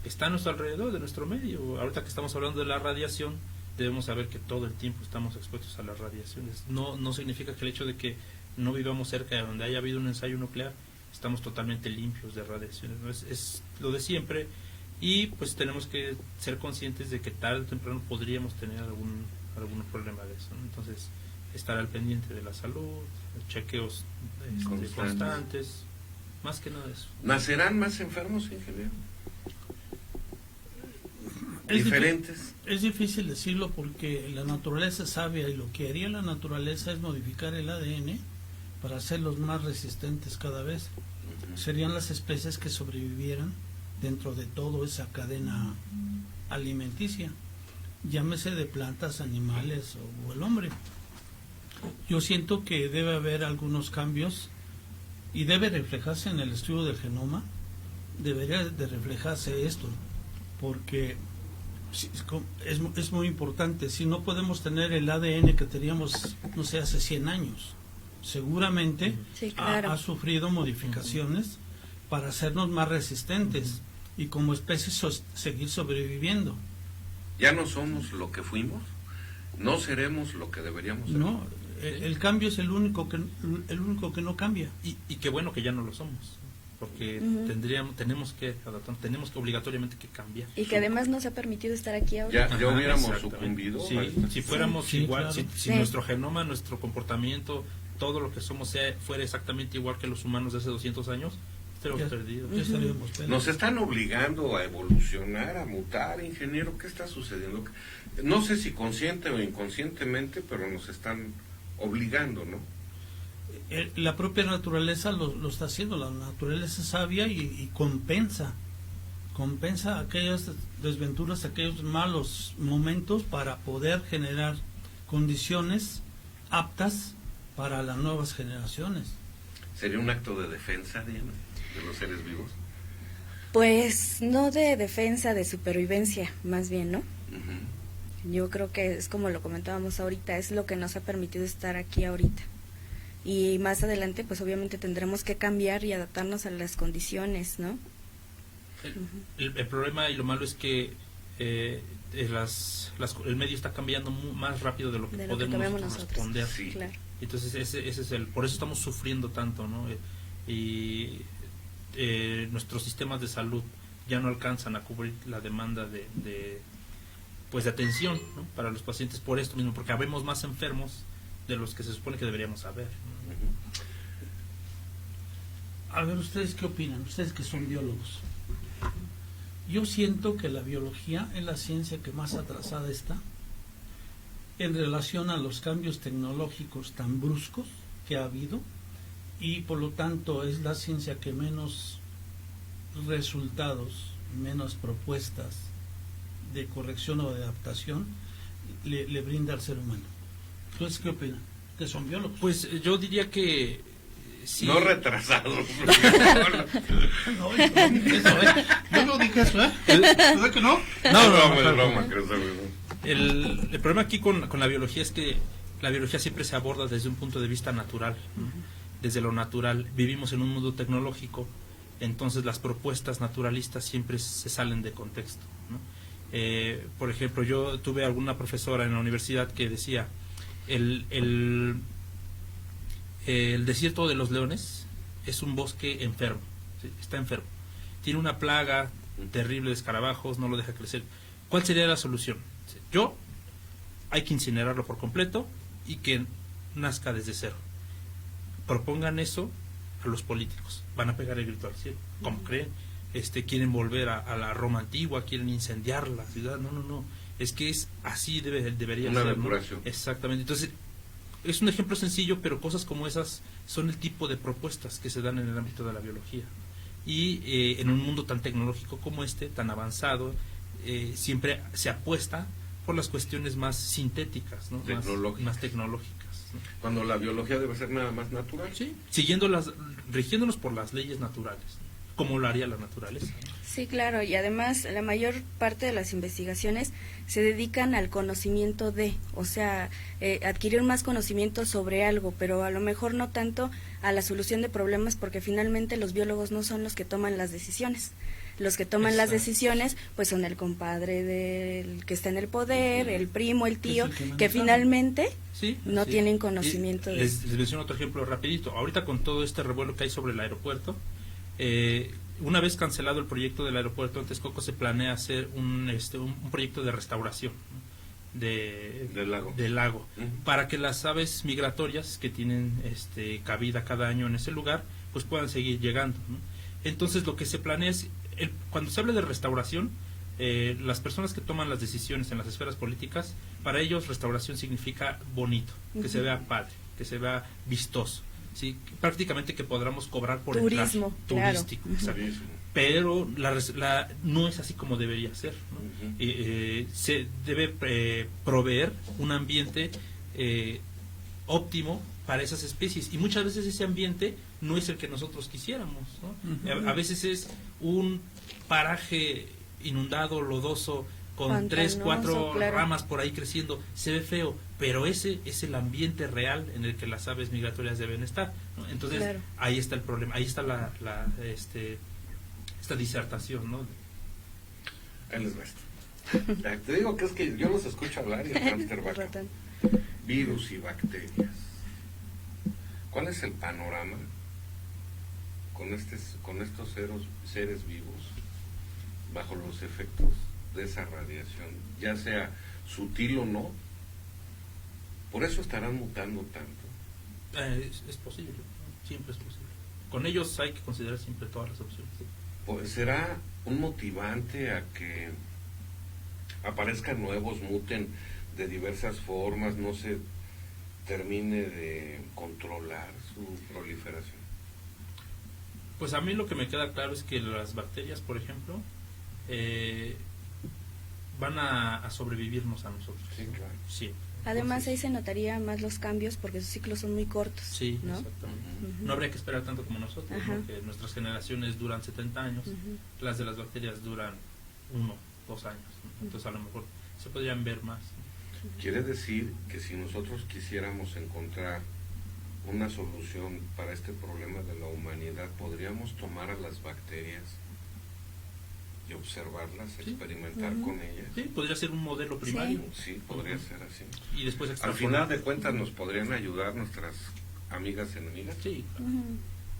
D: está a nuestro alrededor, de nuestro medio. Ahorita que estamos hablando de la radiación, debemos saber que todo el tiempo estamos expuestos a las radiaciones. No significa que el hecho de que no vivamos cerca de donde haya habido un ensayo nuclear estamos totalmente limpios de radiaciones, ¿no? Es lo de siempre, y pues tenemos que ser conscientes de que tarde o temprano podríamos tener algún problema de eso, ¿no? Entonces, estar al pendiente de la salud, chequeos constantes, más que nada eso.
A: ¿Nacerán más enfermos, ingeniero? ¿Diferentes?
C: Es difícil decirlo porque la naturaleza es sabia, y lo que haría la naturaleza es modificar el ADN para hacerlos más resistentes cada vez. Serían las especies que sobrevivieran dentro de toda esa cadena alimenticia, llámese de plantas, animales o el hombre. Yo siento que debe haber algunos cambios y debe reflejarse en el estudio del genoma, debería de reflejarse esto, porque es muy importante. Si no podemos tener el ADN que teníamos, no sé, hace 100 años, seguramente
B: sí, claro,
C: ha sufrido modificaciones para hacernos más resistentes y como especie seguir sobreviviendo.
A: ¿Ya no somos lo que fuimos? ¿No seremos lo que deberíamos ser?
C: No, el cambio es el único que no cambia.
D: Y qué bueno que ya no lo somos, porque tenemos que adaptar, tenemos que obligatoriamente que cambiar.
B: Y que además nos ha permitido estar aquí ahora.
A: Ya hubiéramos sucumbido.
D: Sí, si fuéramos
C: sí,
D: igual,
C: claro.
D: si nuestro genoma, nuestro comportamiento, todo lo que somos fuera exactamente igual que los humanos de hace 200 años, estaríamos perdidos.
C: Ya estaríamos perdidos.
A: Nos están obligando a evolucionar, a mutar, ingeniero. ¿Qué está sucediendo? No sé si consciente o inconscientemente, pero nos están obligando, ¿no?
C: La propia naturaleza lo está haciendo. La naturaleza es sabia y compensa aquellas desventuras, aquellos malos momentos para poder generar condiciones aptas para las nuevas generaciones.
A: ¿Sería un acto de defensa, Diana, de los seres vivos?
B: Pues no de defensa, de supervivencia, más bien, ¿no?
A: Uh-huh.
B: Yo creo que es como lo comentábamos ahorita, es lo que nos ha permitido estar aquí ahorita. Y más adelante, pues obviamente tendremos que cambiar y adaptarnos a las condiciones, ¿no?
D: El problema y lo malo es que el medio está cambiando más rápido de lo que podemos nosotros responder.
B: Sí. Claro.
D: Entonces ese es por eso estamos sufriendo tanto, ¿no? Y nuestros sistemas de salud ya no alcanzan a cubrir la demanda de atención, ¿no? Para los pacientes por esto mismo, porque habemos más enfermos de los que se supone que deberíamos haber, ¿no?
C: A ver, ¿ustedes qué opinan? Ustedes que son biólogos. Yo siento que la biología es la ciencia que más atrasada está en relación a los cambios tecnológicos tan bruscos que ha habido, y por lo tanto es la ciencia que menos resultados, menos propuestas de corrección o de adaptación le brinda al ser humano. ¿Ustedes qué opinan? Que son biólogos.
D: Pues yo diría que sí.
A: No retrasados.
C: No, yo no dije eso, ¿eh? ¿Verdad que no?
A: No, broma, creo que
D: el problema aquí con la biología es que la biología siempre se aborda desde un punto de vista natural, ¿no? Desde lo natural. Vivimos en un mundo tecnológico, entonces las propuestas naturalistas siempre se salen de contexto, ¿no? Por ejemplo, yo tuve alguna profesora en la universidad que decía el desierto de los leones es un bosque enfermo, ¿sí? Está enfermo, tiene una plaga terrible de escarabajos, no lo deja crecer. ¿Cuál sería la solución? Hay que incinerarlo por completo y que nazca desde cero. Propongan eso a los políticos, van a pegar el grito al cielo. ¿Cómo creen? Quieren volver a la Roma antigua, quieren incendiar la ciudad. No, es que es así debería
A: una
D: ser,
A: depuración, ¿no?
D: Exactamente. Entonces es un ejemplo sencillo, pero cosas como esas son el tipo de propuestas que se dan en el ámbito de la biología. Y en un mundo tan tecnológico como tan avanzado, siempre se apuesta por las cuestiones más sintéticas, ¿no? Más tecnológicas, ¿no?
A: Cuando la biología debe ser nada más natural.
D: Sí, rigiéndonos por las leyes naturales, ¿no? como lo haría la naturaleza.
B: Sí, claro, y además la mayor parte de las investigaciones se dedican al conocimiento de, o sea, adquirir más conocimiento sobre algo, pero a lo mejor no tanto a la solución de problemas, porque finalmente los biólogos no son los que toman las decisiones. Los que toman las decisiones pues son el compadre del que está en el poder, el primo, el tío, que finalmente no tienen conocimiento de
D: les menciono otro ejemplo rapidito. Ahorita con todo este revuelo que hay sobre el aeropuerto, una vez cancelado el proyecto del aeropuerto en Texcoco, se planea hacer un proyecto de restauración del lago para que las aves migratorias que tienen cabida cada año en ese lugar pues puedan seguir llegando, ¿no? Entonces lo que se planea es, cuando se habla de restauración, las personas que toman las decisiones en las esferas políticas, para ellos restauración significa bonito, que se vea padre, que se vea vistoso, ¿sí? Prácticamente que podamos cobrar por
B: turismo,
D: entrar turístico,
B: claro.
D: Pero no es así como debería ser, ¿no? Se debe proveer un ambiente óptimo para esas especies, y muchas veces ese ambiente no es el que nosotros quisiéramos, ¿no? A veces es un paraje inundado, lodoso, con
B: pantanoso,
D: 3, 4
B: claro.
D: ramas por ahí creciendo, se ve feo, pero ese es el ambiente real en el que las aves migratorias deben estar, ¿no? Entonces, claro, ahí está el problema, ahí está esta disertación, ¿no?
A: Ahí les resta. Te digo que es que yo los escucho hablar y el hámster va acá. Virus y bacterias. ¿Cuál es el panorama con estos seres vivos bajo los efectos de esa radiación, ya sea sutil o no? Por eso estarán mutando tanto.
D: Es posible, siempre es posible. Con ellos hay que considerar siempre todas las opciones.
A: Pues será un motivante a que aparezcan nuevos, muten de diversas formas, no se termine de controlar su proliferación.
D: Pues a mí lo que me queda claro es que las bacterias, por ejemplo, van a sobrevivirnos a nosotros.
A: Sí, claro.
D: Sí.
B: Además, ahí se notaría más los cambios porque sus ciclos son muy cortos.
D: Sí,
B: ¿no?
D: Exactamente. No habría que esperar tanto como nosotros, ¿no? Que nuestras generaciones duran 70 años, las de las bacterias duran 1, 2 años, ¿no? Entonces a lo mejor se podrían ver más, ¿no?
A: Quiere decir que si nosotros quisiéramos encontrar una solución para este problema de la humanidad, podríamos tomar a las bacterias y observarlas, experimentar con ellas.
D: Sí, podría ser un modelo primario.
A: Sí, podría ser así.
D: Y después
A: al final de cuentas nos podrían ayudar nuestras amigas enemigas.
D: Sí, claro.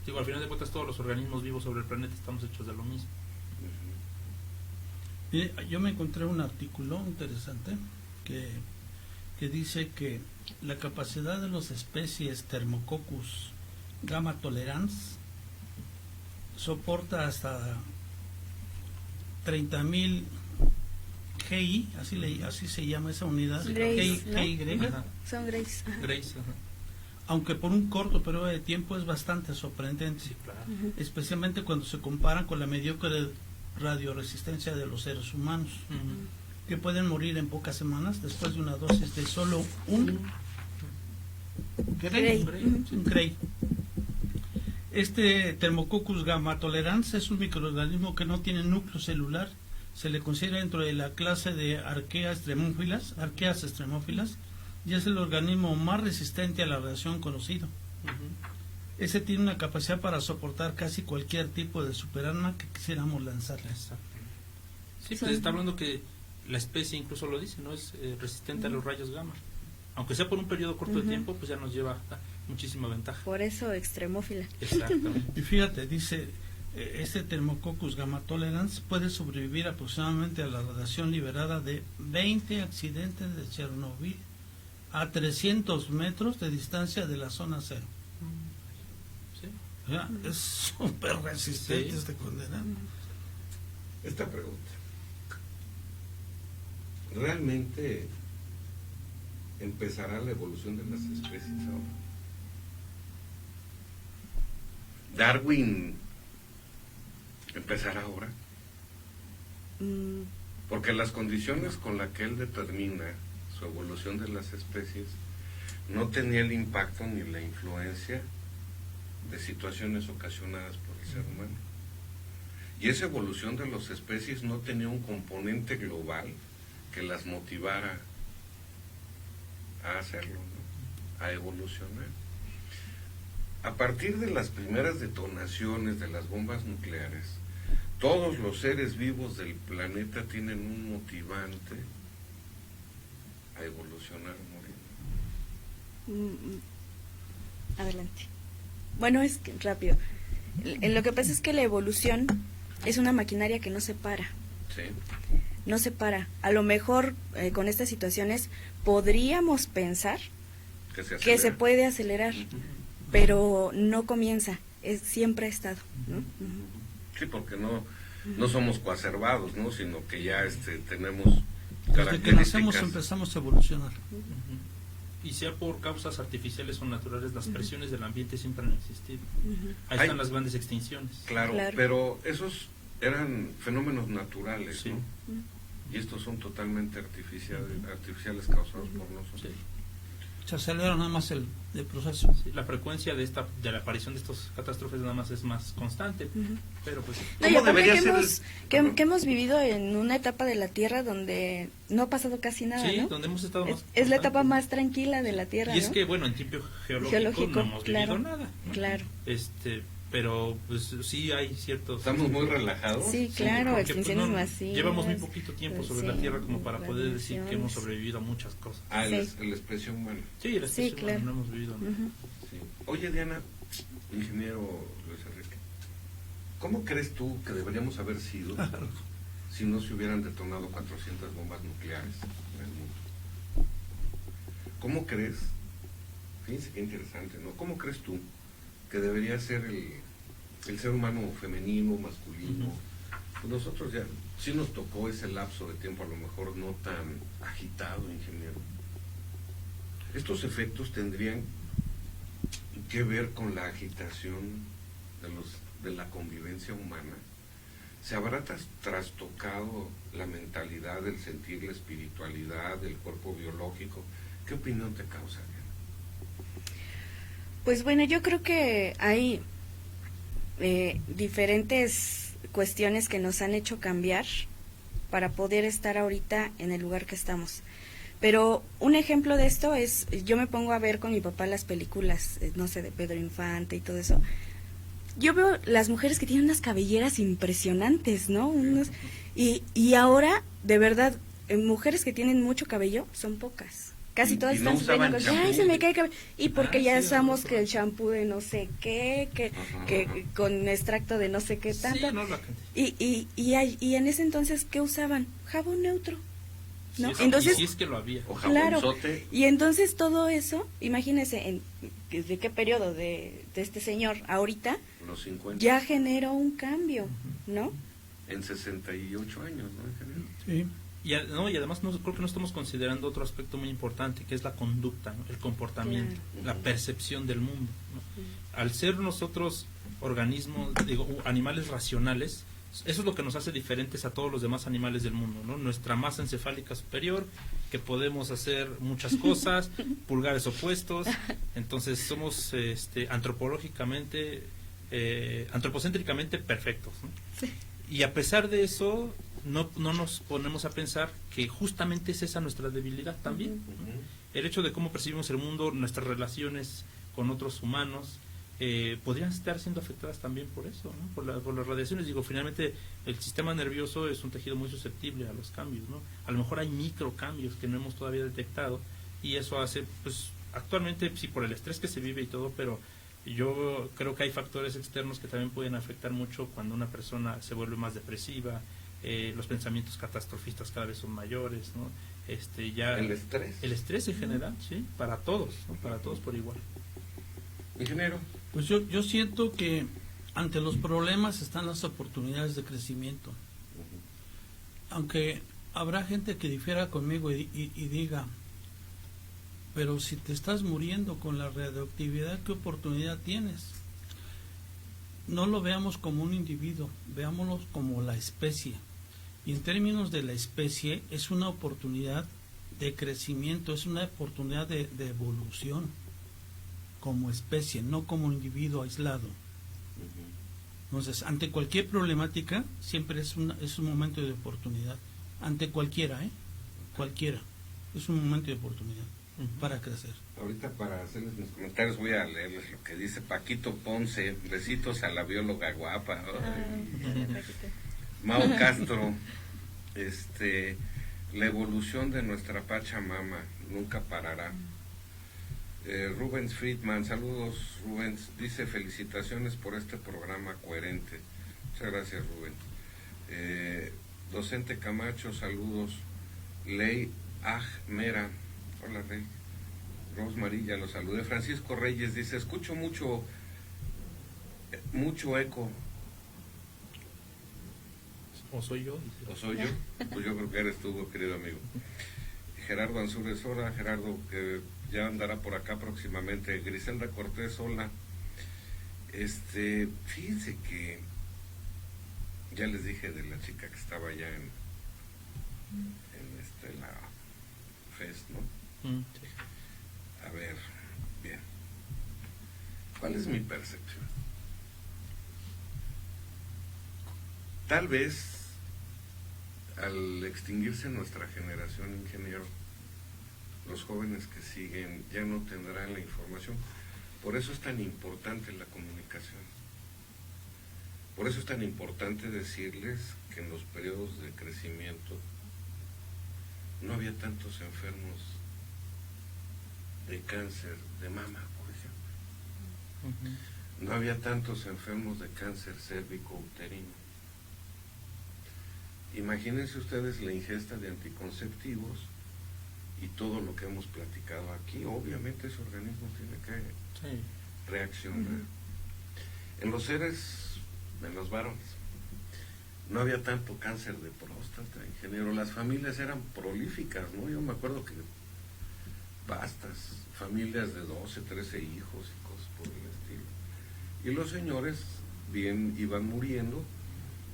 D: Digo, al final de cuentas todos los organismos vivos sobre el planeta estamos hechos de lo mismo.
C: Yo me encontré un artículo interesante que dice que la capacidad de las especies Thermococcus gamma tolerans soporta hasta 30.000 GI, así se llama esa unidad,
B: Grace,
C: GY,
B: ¿no? Son Grace.
D: Grace,
C: aunque por un corto periodo de tiempo es bastante sorprendente,
D: sí, claro.
C: Especialmente cuando se comparan con la mediocre radioresistencia de los seres humanos, que pueden morir en pocas semanas después de una dosis de solo un Gray. Este Thermococcus gamma tolerans es un microorganismo que no tiene núcleo celular, se le considera dentro de la clase de Archaea extremófilas, y es el organismo más resistente a la radiación conocido. Ese tiene una capacidad para soportar casi cualquier tipo de superarma que quisiéramos lanzarle.
D: Sí, pues está hablando que la especie incluso lo dice, ¿no? Es resistente a los rayos gamma. Aunque sea por un periodo corto de tiempo, pues ya nos lleva muchísima ventaja.
B: Por eso extremófila.
D: Exactamente.
C: Y fíjate, dice, este Thermococcus gamma tolerans puede sobrevivir aproximadamente a la radiación liberada de 20 accidentes de Chernobyl a 300 metros de distancia de la zona cero.
D: Sí.
C: O sea, es súper resistente este condenado.
A: Esta pregunta. ¿Realmente empezará la evolución de las especies ahora? ¿Darwin empezará ahora? Porque las condiciones con las que él determina su evolución de las especies no tenía el impacto ni la influencia de situaciones ocasionadas por el ser humano. Y esa evolución de las especies no tenía un componente global que las motivara a hacerlo, ¿no? A evolucionar. A partir de las primeras detonaciones de las bombas nucleares, todos los seres vivos del planeta tienen un motivante a evolucionar o morir.
B: Adelante. Bueno, es que, rápido. Lo que pasa es que la evolución es una maquinaria que no se para.
A: Sí.
B: No se para. A lo mejor con estas situaciones podríamos pensar que se puede acelerar, pero no comienza, siempre ha estado, ¿no?
A: Sí, porque no somos coacervados, ¿no? Sino que ya tenemos características.
C: Desde que nacemos empezamos a evolucionar.
D: Y sea por causas artificiales o naturales, las presiones del ambiente siempre han existido. Ahí están las grandes extinciones.
A: Claro, pero esos eran fenómenos naturales,
D: sí,
A: ¿no? Y estos son totalmente artificiales causados por nosotros.
D: Sí.
C: Se acelera nada más el proceso.
D: Sí, la frecuencia de la aparición de estas catástrofes nada más es más constante, pero pues...
B: No, y aparte que hemos vivido en una etapa de la Tierra donde no ha pasado casi nada,
D: sí,
B: ¿no?
D: donde hemos estado más
B: es la etapa más tranquila de la Tierra,
D: y es
B: ¿no?
D: que, bueno, en tiempo geológico no hemos vivido nada, ¿no?
B: Claro.
D: Pero pues sí hay ciertos...
A: Estamos muy relajados.
B: Sí, claro,
D: porque,
B: extinciones masivas.
D: Llevamos muy poquito tiempo sobre la Tierra como para poder decir que hemos sobrevivido a muchas cosas.
A: La expresión humana.
D: Sí, la expresión
B: claro.
D: humana no hemos vivido.
A: Sí. Oye, Diana, ingeniero Luis Enrique, ¿cómo crees tú que deberíamos haber sido si no se hubieran detonado 400 bombas nucleares en el mundo? ¿Cómo crees? Fíjense qué interesante, ¿no? ¿Cómo crees tú que debería ser el ser humano femenino, masculino? Pues nosotros ya, sí nos tocó ese lapso de tiempo a lo mejor no tan agitado, ingeniero. Estos efectos tendrían que ver con la agitación de la convivencia humana. ¿Se habrá trastocado la mentalidad, el sentir, la espiritualidad, el cuerpo biológico? ¿Qué opinión te causa, Diana?
B: Pues bueno, yo creo que hay diferentes cuestiones que nos han hecho cambiar para poder estar ahorita en el lugar que estamos. Pero un ejemplo de esto es, yo me pongo a ver con mi papá las películas, no sé, de Pedro Infante y todo eso. Yo veo las mujeres que tienen unas cabelleras impresionantes, ¿no? Y ahora, de verdad, mujeres que tienen mucho cabello son pocas. Casi todas están sufriendo con, ay, se me cae el cabello. Y porque ya usamos que el champú de no sé qué, que con extracto de no sé qué tanto.
D: Sí, no,
B: y en ese entonces, ¿qué usaban? Jabón neutro, ¿no?
D: Sí,
B: entonces,
D: sí es que lo había.
A: O jabonzote.
B: Y entonces todo eso, imagínense, ¿de qué periodo de este señor ahorita?
A: Los 50.
B: Ya generó un cambio, ¿no?
A: En 68 años, ¿no, ingeniero?
C: Sí.
D: Y además creo que no estamos considerando otro aspecto muy importante, que es la conducta, ¿no? El comportamiento, la percepción del mundo, ¿no? Al ser nosotros organismos, animales racionales, eso es lo que nos hace diferentes a todos los demás animales del mundo, ¿no? Nuestra masa encefálica superior, que podemos hacer muchas cosas, pulgares opuestos, entonces somos antropocéntricamente perfectos, ¿no?
B: Sí.
D: Y a pesar de eso, no nos ponemos a pensar que justamente es esa nuestra debilidad también. El hecho de cómo percibimos el mundo, nuestras relaciones con otros humanos, podrían estar siendo afectadas también por eso, ¿no? por las radiaciones. Finalmente el sistema nervioso es un tejido muy susceptible a los cambios, ¿no? A lo mejor hay microcambios que no hemos todavía detectado, y eso hace, pues actualmente sí, por el estrés que se vive y todo, pero yo creo que hay factores externos que también pueden afectar mucho cuando una persona se vuelve más depresiva. Los pensamientos catastrofistas cada vez son mayores, ¿no? Ya
A: el estrés
D: en general, sí, para todos, ¿no? Para todos por igual.
A: Ingeniero.
C: Pues yo siento que ante los problemas están las oportunidades de crecimiento. Aunque habrá gente que difiera conmigo y diga, pero si te estás muriendo con la radioactividad, ¿qué oportunidad tienes? No lo veamos como un individuo, veámoslo como la especie. Y en términos de la especie, es una oportunidad de crecimiento, es una oportunidad de evolución como especie, no como individuo aislado. Entonces, ante cualquier problemática, siempre es un momento de oportunidad. Ante cualquiera, cualquiera. Es un momento de oportunidad para crecer.
A: Ahorita, para hacerles mis comentarios, voy a leerles lo que dice Paquito Ponce. Besitos a la bióloga guapa. Mao Castro, la evolución de nuestra Pachamama nunca parará. Rubens Friedman, saludos Rubens, dice felicitaciones por este programa coherente. Muchas gracias Rubens. Docente Camacho, saludos. Ley Mera, hola Rey. Rosmarilla, lo saludé. Francisco Reyes dice, escucho mucho eco.
D: ¿O soy yo?
A: ¿O soy yo? Pues yo creo que eres tú, querido amigo. Gerardo Ansúrez, hola Gerardo, que ya andará por acá próximamente. Griselda Cortés, hola. Fíjense que ya les dije de la chica que estaba allá en la FES, ¿no?
D: Sí.
A: A ver, bien. ¿Cuál es mi percepción? Tal vez al extinguirse nuestra generación, ingeniero, los jóvenes que siguen ya no tendrán la información. Por eso es tan importante la comunicación. Por eso es tan importante decirles que en los periodos de crecimiento no había tantos enfermos de cáncer de mama, por ejemplo. No había tantos enfermos de cáncer cérvico-uterino. Imagínense ustedes la ingesta de anticonceptivos y todo lo que hemos platicado aquí. Obviamente ese organismo tiene que reaccionar. En los seres, en los varones, no había tanto cáncer de próstata, ingeniero. Las familias eran prolíficas, ¿no? Yo me acuerdo que vastas, familias de 12, 13 hijos y cosas por el estilo. Y los señores bien iban muriendo,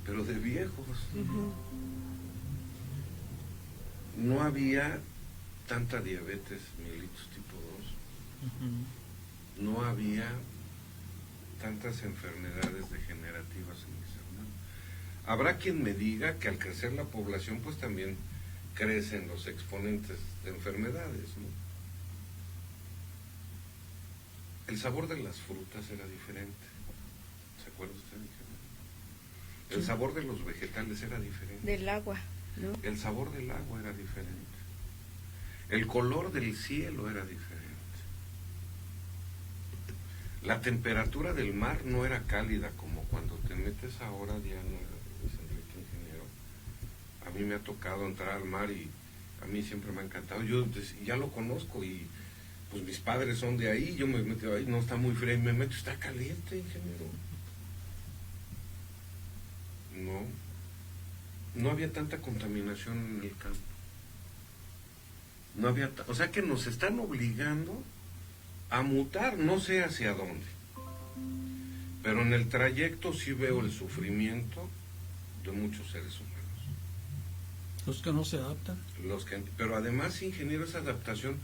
A: pero de viejos. No había tanta diabetes mellitus tipo 2. No había tantas enfermedades degenerativas en mis hermanos. Habrá quien me diga que al crecer la población, pues también crecen los exponentes de enfermedades, ¿no? El sabor de las frutas era diferente. ¿Se acuerda usted, ingeniero? El sabor de los vegetales era diferente.
B: Del agua, ¿no?
A: El sabor del agua era diferente. El color del cielo era diferente. La temperatura del mar no era cálida como cuando te metes ahora, Diana, ingeniero. A mí me ha tocado entrar al mar y a mí siempre me ha encantado. Yo ya lo conozco y pues mis padres son de ahí, yo me meto ahí, no está muy frío, y me meto, está caliente, ingeniero. No había tanta contaminación en el campo. No había, o sea que nos están obligando a mutar, no sé hacia dónde. Pero en el trayecto sí veo el sufrimiento de muchos seres humanos.
C: Los que no se adaptan.
A: Pero además, ingeniero, esa adaptación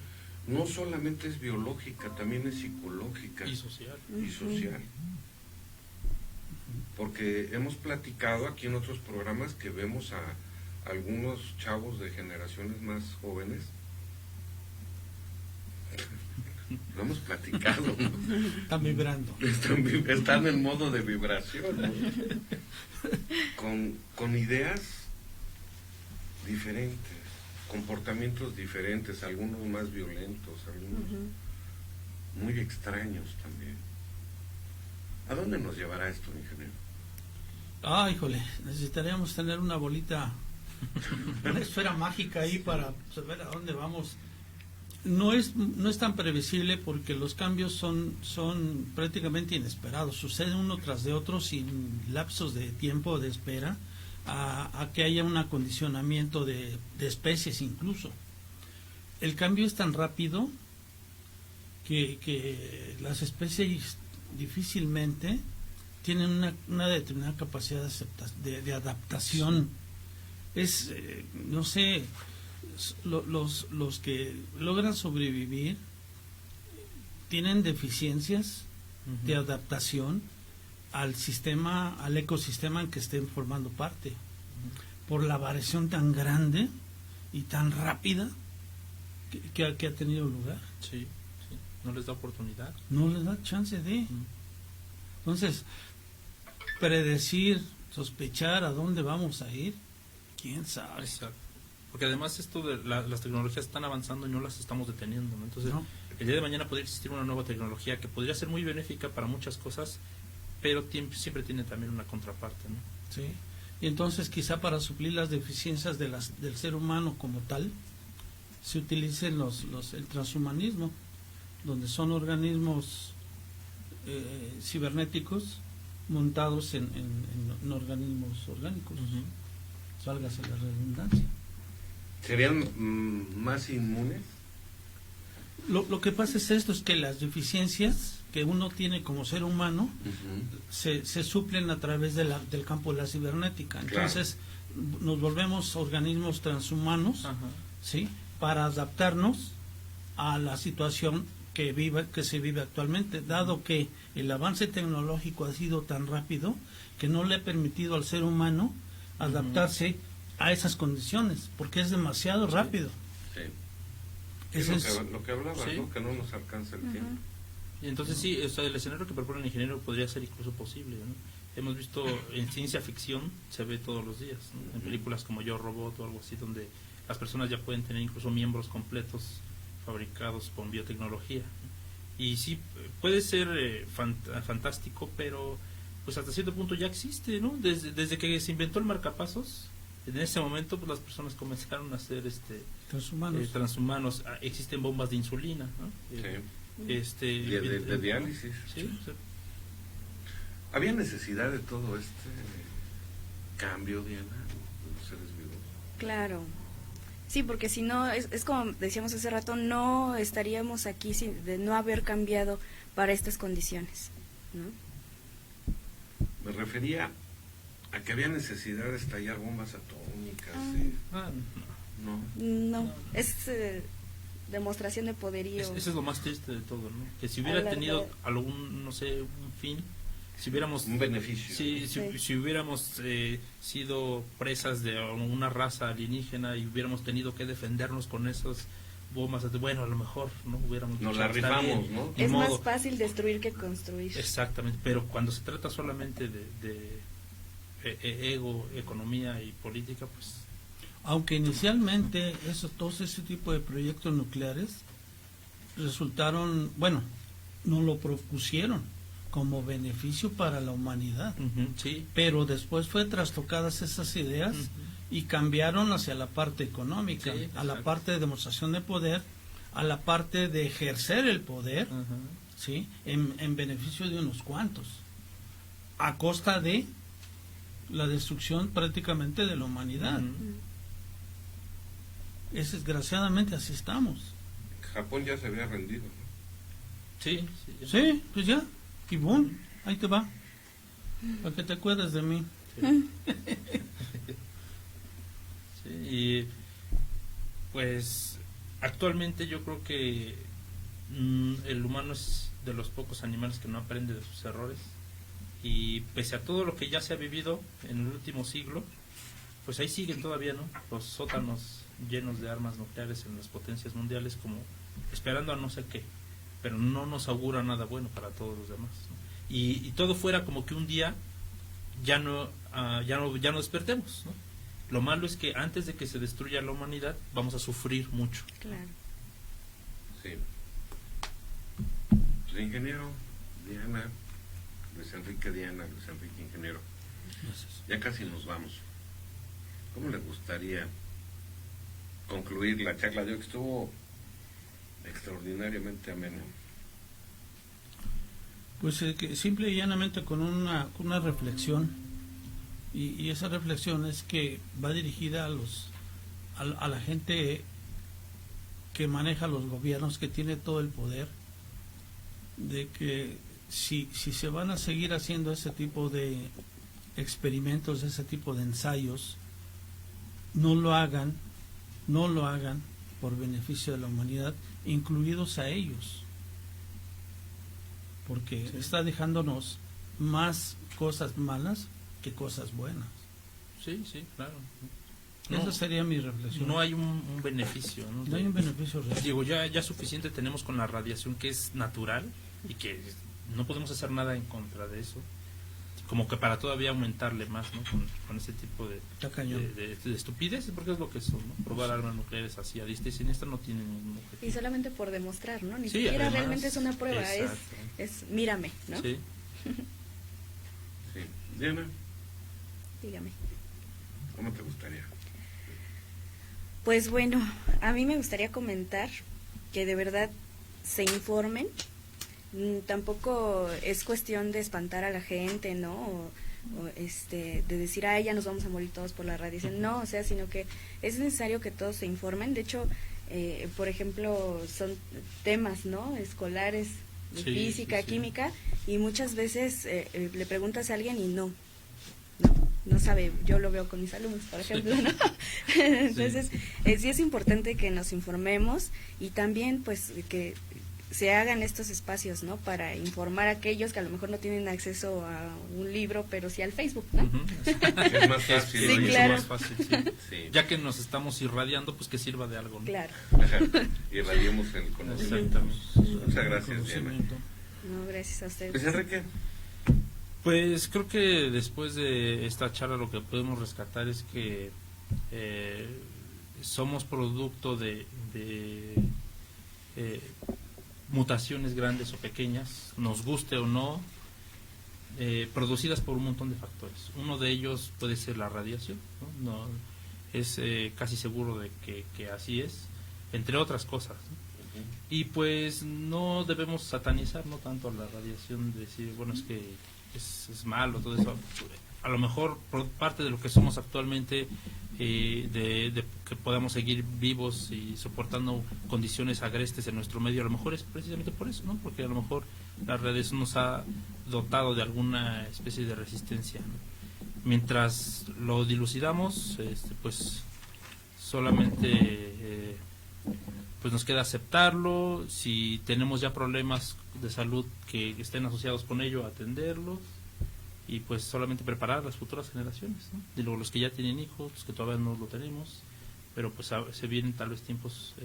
A: no solamente es biológica, también es psicológica.
D: Y social.
A: Y social. Porque hemos platicado aquí en otros programas que vemos a algunos chavos de generaciones más jóvenes. Lo hemos platicado, ¿no?
C: Están vibrando.
A: Están en modo de vibración, ¿no? Con ideas diferentes, comportamientos diferentes, algunos más violentos, algunos muy extraños también. ¿A dónde nos llevará esto, ingeniero?
C: Híjole, necesitaríamos tener una bolita, una esfera mágica ahí para saber a dónde vamos. No es tan previsible porque los cambios son prácticamente inesperados, suceden uno tras de otro sin lapsos de tiempo de espera a que haya un acondicionamiento de especies incluso. El cambio es tan rápido que las especies difícilmente tienen una determinada capacidad de adaptación. Es, no sé, los que logran sobrevivir tienen deficiencias de adaptación al sistema, al ecosistema en que estén formando parte, por la variación tan grande y tan rápida que ha tenido lugar.
D: Sí, sí, no les da oportunidad.
C: No les da chance de. Entonces, predecir, sospechar a dónde vamos a ir, quién sabe.
D: Exacto. Porque además esto de las tecnologías están avanzando y no las estamos deteniendo, ¿no? Entonces,
C: No.
D: el día de mañana podría existir una nueva tecnología que podría ser muy benéfica para muchas cosas, pero siempre tiene también una contraparte, ¿no?
C: Sí. Y entonces quizá para suplir las deficiencias del ser humano como tal, se utilicen el transhumanismo, donde son organismos cibernéticos montados en organismos orgánicos. Válgase la redundancia.
A: ¿Serían más inmunes?
C: Lo que pasa es esto, es que las deficiencias que uno tiene como ser humano se suplen a través del campo de la cibernética. Entonces nos volvemos organismos transhumanos, ¿sí? Para adaptarnos a la situación que se vive actualmente, dado que el avance tecnológico ha sido tan rápido que no le ha permitido al ser humano adaptarse a esas condiciones, porque es demasiado rápido.
A: Sí.
C: Eso
A: Es
C: es
A: lo que hablaba,
D: Sí.
A: ¿no? Que no nos alcanza el tiempo.
D: Y entonces sí, o sea, el escenario que propone el ingeniero podría ser incluso posible, ¿no? Hemos visto en ciencia ficción, se ve todos los días, ¿no? En películas como Yo Robot o algo así, donde las personas ya pueden tener incluso miembros completos fabricados con biotecnología, ¿no? Y sí, puede ser fantástico, pero pues hasta cierto punto ya existe, ¿no? Desde que se inventó el marcapasos, en ese momento pues las personas comenzaron a ser transhumanos. Existen bombas de insulina, ¿no?
A: De diálisis.
D: Sí, o sea,
A: ¿Había necesidad de todo este cambio, Diana, de los seres vivos?
B: Claro. Sí, porque si no, es como decíamos hace rato, no estaríamos aquí de no haber cambiado para estas condiciones, ¿no?
A: Me refería a que había necesidad de estallar bombas atómicas.
B: No, es demostración de poderío.
D: Eso es lo más triste de todo, ¿no? Que si hubiera tenido algún, no sé, un fin, si hubiéramos...
A: Un beneficio.
D: Si hubiéramos sido presas de una raza alienígena y hubiéramos tenido que defendernos con esas bombas, bueno, a lo mejor no hubiéramos...
A: Nos la rifamos, ¿no?
B: Es más fácil destruir que construir.
D: Exactamente, pero cuando se trata solamente de ego, economía y política, pues...
C: Aunque inicialmente todos ese tipo de proyectos nucleares resultaron, bueno, no lo propusieron como beneficio para la humanidad,
D: sí.
C: Pero después fue trastocadas esas ideas y cambiaron hacia la parte económica,
D: sí,
C: a la parte de demostración de poder, a la parte de ejercer el poder, ¿sí? En beneficio de unos cuantos, a costa de la destrucción prácticamente de la humanidad. Desgraciadamente así estamos.
A: Japón ya se había rendido, ¿no?
D: Sí,
C: sí, pues ya, y boom, ahí te va, para que te acuerdes de mí.
D: Sí, y pues actualmente yo creo que el humano es de los pocos animales que no aprende de sus errores, y pese a todo lo que ya se ha vivido en el último siglo, pues ahí siguen todavía, ¿no? Los sótanos llenos de armas nucleares en las potencias mundiales, como esperando a no sé qué, pero no nos augura nada bueno para todos los demás, ¿no? Y todo fuera como que un día ya no despertemos, ¿no? Lo malo es que antes de que se destruya la humanidad vamos a sufrir mucho.
B: Claro.
A: Sí. Pues, ingeniero, Diana, Luis Enrique, ingeniero.
C: Gracias.
A: Ya casi nos vamos. ¿Cómo le gustaría concluir la charla de hoy, que estuvo extraordinariamente amena?
C: Pues que simple y llanamente con una reflexión, y esa reflexión es que va dirigida a la gente que maneja los gobiernos, que tiene todo el poder, de que si se van a seguir haciendo ese tipo de experimentos, ese tipo de ensayos, no lo hagan por beneficio de la humanidad, incluidos a ellos, porque está dejándonos más cosas malas que cosas buenas.
D: Sí, sí, claro.
C: Esa sería mi reflexión.
D: No hay un beneficio, ¿no?
C: No hay un beneficio real.
D: Digo, ya suficiente tenemos con la radiación, que es natural y que no podemos hacer nada en contra de eso, como que para todavía aumentarle más, ¿no? Con ese tipo de estupideces, porque es lo que son, ¿no? Probar armas nucleares así a diestra y siniestra no tiene ningún objetivo.
B: Y solamente por demostrar, ¿no? Ni
D: Sí,
B: siquiera
D: además,
B: realmente es una prueba,
D: exacto.
B: es mírame, ¿no?
D: Sí.
A: Sí. Diana,
B: Dígame.
A: ¿cómo te gustaría?
B: Pues bueno, a mí me gustaría comentar que de verdad se informen. Tampoco es cuestión de espantar a la gente, ¿no? O de decir, ay, ya nos vamos a morir todos por la radiación. No, o sea, sino que es necesario que todos se informen. De hecho, por ejemplo, son temas, ¿no? Escolares, de física, química, y muchas veces le preguntas a alguien y no sabe. Yo lo veo con mis alumnos, por ejemplo, ¿no? Entonces, sí es importante que nos informemos y también, pues, que se hagan estos espacios, ¿no? Para informar a aquellos que a lo mejor no tienen acceso a un libro, pero sí al Facebook, ¿no?
A: Es más fácil.
B: Sí, claro.
D: Es más fácil, sí. Ya que nos estamos irradiando, pues que sirva de algo, ¿no?
B: Claro.
A: Irradiemos el conocimiento. Muchas gracias, Diana.
B: No, gracias a ustedes.
A: Pues, Enrique.
D: Pues creo que después de esta charla lo que podemos rescatar es que somos producto de mutaciones grandes o pequeñas, nos guste o no, producidas por un montón de factores. Uno de ellos puede ser la radiación, ¿no? Es casi seguro de que así es, entre otras cosas, ¿no? Y pues no debemos satanizar no tanto a la radiación, decir, bueno, es que es malo, todo eso. A lo mejor por parte de lo que somos actualmente, de que podamos seguir vivos y soportando condiciones agrestes en nuestro medio, a lo mejor es precisamente por eso, ¿no? Porque a lo mejor la radiación nos ha dotado de alguna especie de resistencia, ¿no? Mientras lo dilucidamos, pues solamente pues nos queda aceptarlo. Si tenemos ya problemas de salud que estén asociados con ello, atenderlos, y pues solamente preparar a las futuras generaciones, ¿no? Y luego los que ya tienen hijos, los que todavía no lo tenemos, pero pues se vienen tal vez tiempos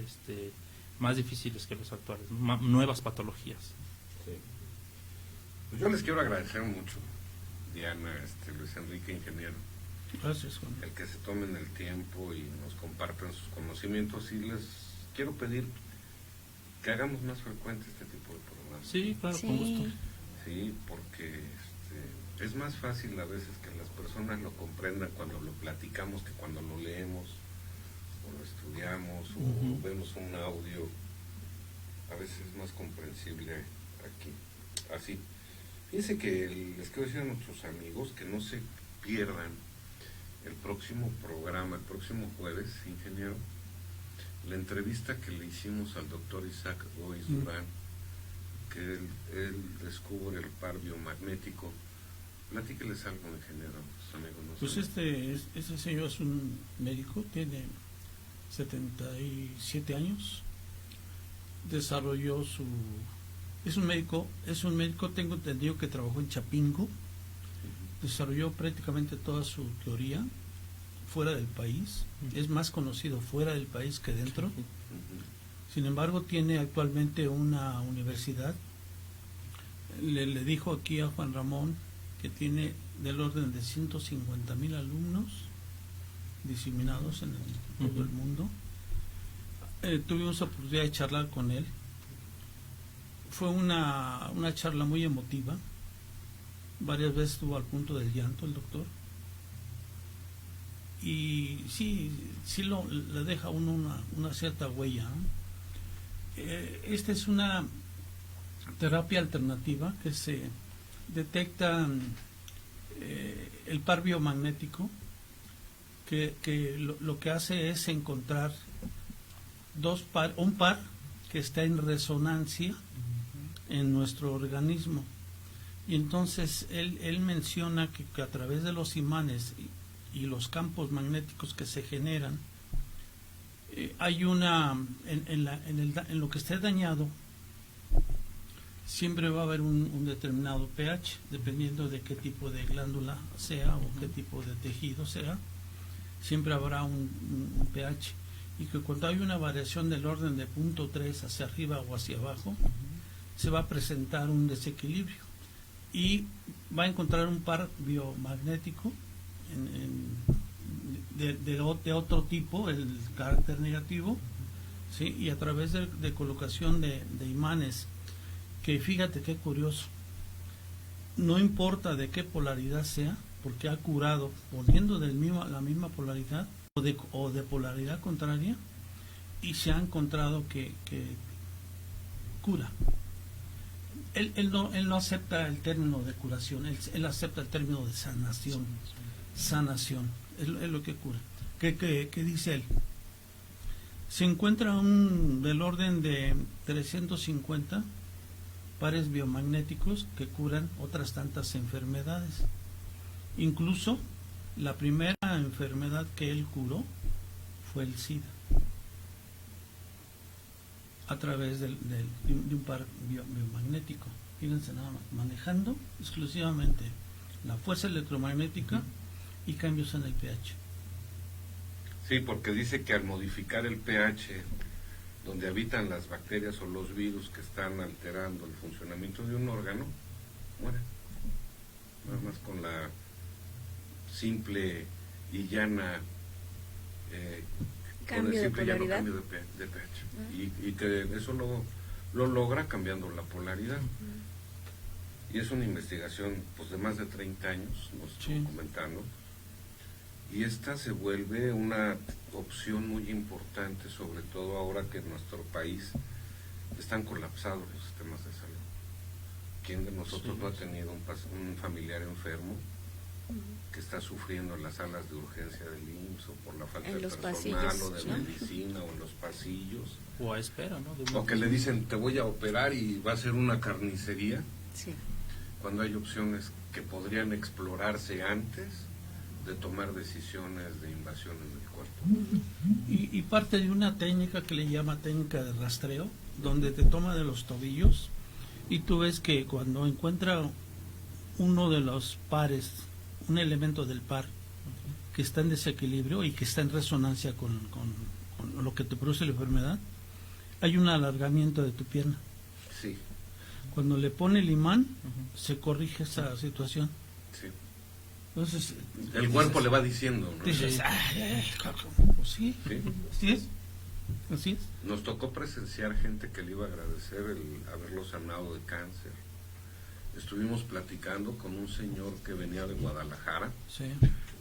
D: más difíciles que los actuales, ¿no? Nuevas patologías.
A: Sí. Pues yo les quiero agradecer mucho, Diana, Luis Enrique, ingeniero.
C: Gracias, Juan.
A: El que se tomen el tiempo y nos compartan sus conocimientos, y les quiero pedir que hagamos más frecuente este tipo de programas.
D: Sí, claro, con gusto.
A: Sí, porque es más fácil a veces que las personas lo comprendan cuando lo platicamos que cuando lo leemos o lo estudiamos o vemos un audio. A veces es más comprensible aquí, así. Fíjense que les quiero decir a nuestros amigos que no se pierdan el próximo programa, el próximo jueves, ingeniero, la entrevista que le hicimos al doctor Isaac Goiz Durán, que él descubre el par biomagnético. Platíqueles algo, ingeniero, sus amigos. No
C: pues este señor es un médico, tiene 77 años, desarrolló es un médico, tengo entendido que trabajó en Chapingo, desarrolló prácticamente toda su teoría fuera del país, es más conocido fuera del país que dentro. Sin embargo, tiene actualmente una universidad. Le dijo aquí a Juan Ramón que tiene del orden de 150,000 alumnos diseminados en todo el mundo. Tuvimos la oportunidad de charlar con él. Fue una charla muy emotiva. Varias veces estuvo al punto del llanto el doctor. Y sí le deja a uno una cierta huella, ¿no? Esta es una terapia alternativa que se detecta el par biomagnético, que lo que hace es encontrar un par que está en resonancia en nuestro organismo. Y entonces él menciona que a través de los imanes y los campos magnéticos que se generan, hay en lo que esté dañado, siempre va a haber un determinado pH, dependiendo de qué tipo de glándula sea o qué tipo de tejido sea, siempre habrá un pH. Y que cuando hay una variación del orden de 0.3 hacia arriba o hacia abajo, se va a presentar un desequilibrio y va a encontrar un par biomagnético de otro tipo, el carácter negativo, ¿sí? Y a través de colocación de imanes, que fíjate qué curioso, no importa de qué polaridad sea, porque ha curado poniendo la misma polaridad o de polaridad contraria, y se ha encontrado que cura. Él no acepta el término de curación, él acepta el término de sanación. Sanación es lo que cura. ¿Qué dice él? Se encuentra del orden de 350 pares biomagnéticos que curan otras tantas enfermedades. Incluso la primera enfermedad que él curó fue el SIDA, a través de un par biomagnético. Fíjense nada más, manejando exclusivamente la fuerza electromagnética y cambios en el pH.
A: Sí, porque dice que al modificar el pH donde habitan las bacterias o los virus que están alterando el funcionamiento de un órgano, muere. Nada más con la simple y llana
B: Cambio de polaridad.
A: Cambio de pH. Y que eso lo logra cambiando la polaridad. Y es una investigación pues de más de 30 años, nos estuvo comentando. Y esta se vuelve una opción muy importante, sobre todo ahora que en nuestro país están colapsados los sistemas de salud. ¿Quién de nosotros no ha tenido un familiar enfermo que está sufriendo en las salas de urgencia del IMSS o por la falta de personal pasillos, o de medicina o en los pasillos?
D: O a espera, ¿no?
A: O que le dicen, te voy a operar y va a ser una carnicería.
B: Sí.
A: Cuando hay opciones que podrían explorarse antes de tomar decisiones de invasión en el cuerpo.
C: Y parte de una técnica que le llama técnica de rastreo, donde te toma de los tobillos y tú ves que cuando encuentra uno de los pares, un elemento del par que está en desequilibrio y que está en resonancia con lo que te produce la enfermedad, hay un alargamiento de tu pierna.
A: Sí.
C: Cuando le pone el imán, se corrige esa situación.
A: Sí.
C: Entonces,
A: el cuerpo le va diciendo, ¿no?
C: Dices, pues sí,
A: Sí.
C: así es. Así es.
A: Nos tocó presenciar gente que le iba a agradecer el haberlo sanado de cáncer. Estuvimos platicando con un señor que venía de Guadalajara,
C: Sí.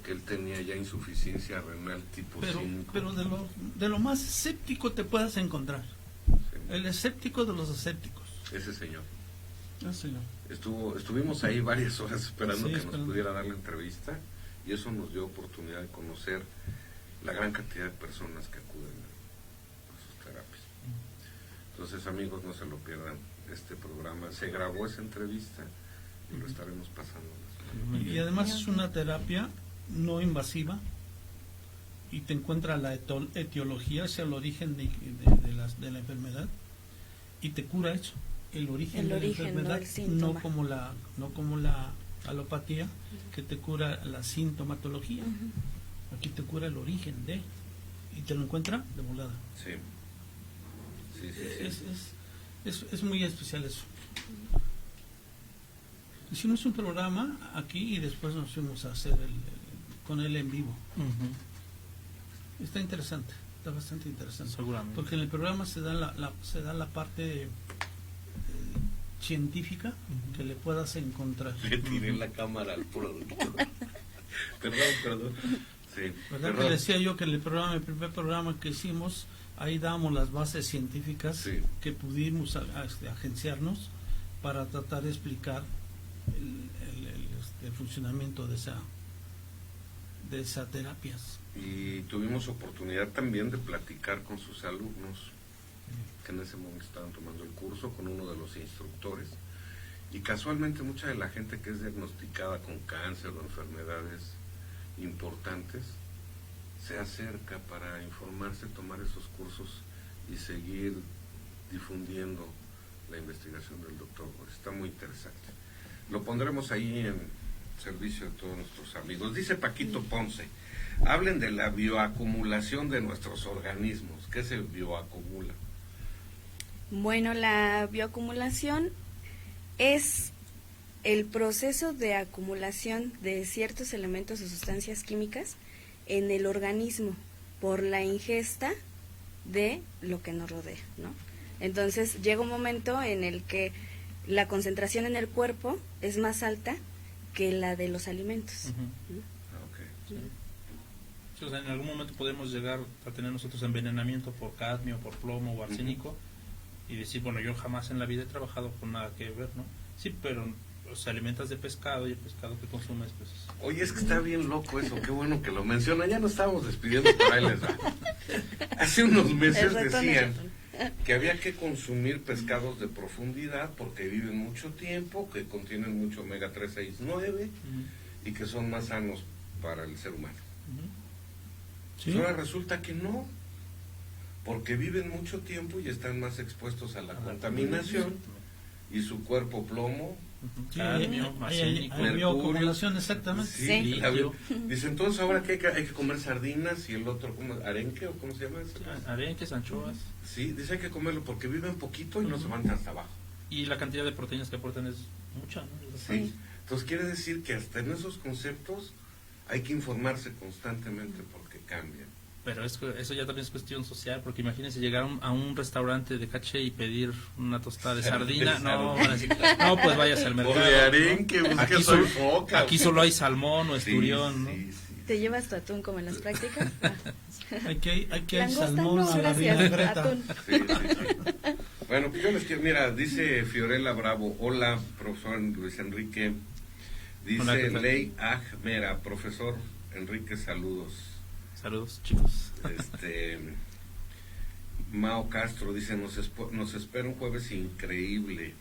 A: que él tenía ya insuficiencia renal tipo 5.
C: Pero de lo más escéptico te puedas encontrar.
A: Sí.
C: El escéptico de los escépticos.
A: Ese señor.
C: Ah, señor.
A: Estuvimos ahí varias horas esperando
C: Sí,
A: que
C: esperando.
A: nos pudiera dar la entrevista, y eso nos dio oportunidad de conocer la gran cantidad de personas que acuden a sus terapias. Entonces, amigos, no se lo pierdan, este programa se grabó esa entrevista y lo estaremos pasando.
C: Y además es una terapia no invasiva y te encuentra la etiología, o sea, el origen de la enfermedad, y te cura eso, el origen de la enfermedad, no como la alopatía, que te cura la sintomatología. Aquí te cura el origen y te lo encuentra de volada.
A: Sí.
C: Es muy especial eso. Hicimos un programa aquí y después nos fuimos a hacer con él en vivo. Está interesante, está bastante interesante.
D: Seguramente.
C: Porque en el programa se da la parte científica que le puedas encontrar.
A: Le tiré la cámara al productor. Perdón. Sí,
C: ¿Verdad que decía yo que el primer programa que hicimos, ahí damos las bases científicas que pudimos agenciarnos para tratar de explicar el funcionamiento de esas terapias.
A: Y tuvimos oportunidad también de platicar con sus alumnos que en ese momento estaban tomando el curso, con uno de los instructores, y casualmente mucha de la gente que es diagnosticada con cáncer o enfermedades importantes se acerca para informarse, tomar esos cursos y seguir difundiendo la investigación del doctor Boris, está muy interesante. Lo pondremos ahí en servicio de todos nuestros amigos. Dice Paquito Ponce, hablen de la bioacumulación de nuestros organismos. ¿Qué se bioacumula?
B: Bueno, la bioacumulación es el proceso de acumulación de ciertos elementos o sustancias químicas en el organismo por la ingesta de lo que nos rodea, ¿no? Entonces llega un momento en el que la concentración en el cuerpo es más alta que la de los alimentos.
D: Uh-huh.
A: Okay.
D: Sí. Sí, o sea, en algún momento podemos llegar a tener nosotros envenenamiento por cadmio, por plomo o arsénico, y decir, bueno, yo jamás en la vida he trabajado con nada que ver, ¿no? Sí, pero se alimentas de pescado y el pescado que consumes, pues...
A: Oye, es que está bien loco eso, qué bueno que lo menciona. Ya nos estábamos despidiendo, pero ahí les va. Hace unos meses decían que había que consumir pescados de profundidad porque viven mucho tiempo, que contienen mucho omega 3, 6, 9 y que son más sanos para el ser humano.
C: ¿Sí?
A: Ahora resulta que no, porque viven mucho tiempo y están más expuestos a la contaminación y su cuerpo plomo,
C: Sí,
D: cadmio, arsénico,
C: hay bioacumulación, exactamente.
A: sí,
B: Sí.
A: Dice, entonces ahora que hay que comer sardinas y el otro, ¿cómo? ¿Arenque o cómo se llama eso?
D: arenques, anchoas.
A: Sí, dice hay que comerlo porque viven poquito y no se van hasta abajo.
D: Y la cantidad de proteínas que aportan es mucha, ¿no?
A: Sí. Entonces quiere decir que hasta en esos conceptos hay que informarse constantemente porque cambian.
D: Pero eso ya también es cuestión social, porque imagínense llegar a un restaurante de caché y pedir una tostada de sardina, no, van a decir, no, pues vayas al mercado.
A: O de arenque,
D: ¿no?
A: aquí, foca,
D: aquí solo hay salmón o esturión, ¿no?
A: Sí.
B: ¿Te llevas tu atún como en las prácticas?
C: Aquí hay
B: Langosta,
C: salmón
B: no,
C: a la
B: gracias,
C: vinagreta.
B: atún.
A: Sí. Bueno, pues yo les quiero, mira, dice Fiorella Bravo, hola, profesor Luis Enrique. Dice
D: Hola, ¿qué tal?
A: Ley Ajmera, profesor Enrique, saludos.
D: Saludos, chicos.
A: Mao Castro dice, nos espera un jueves increíble.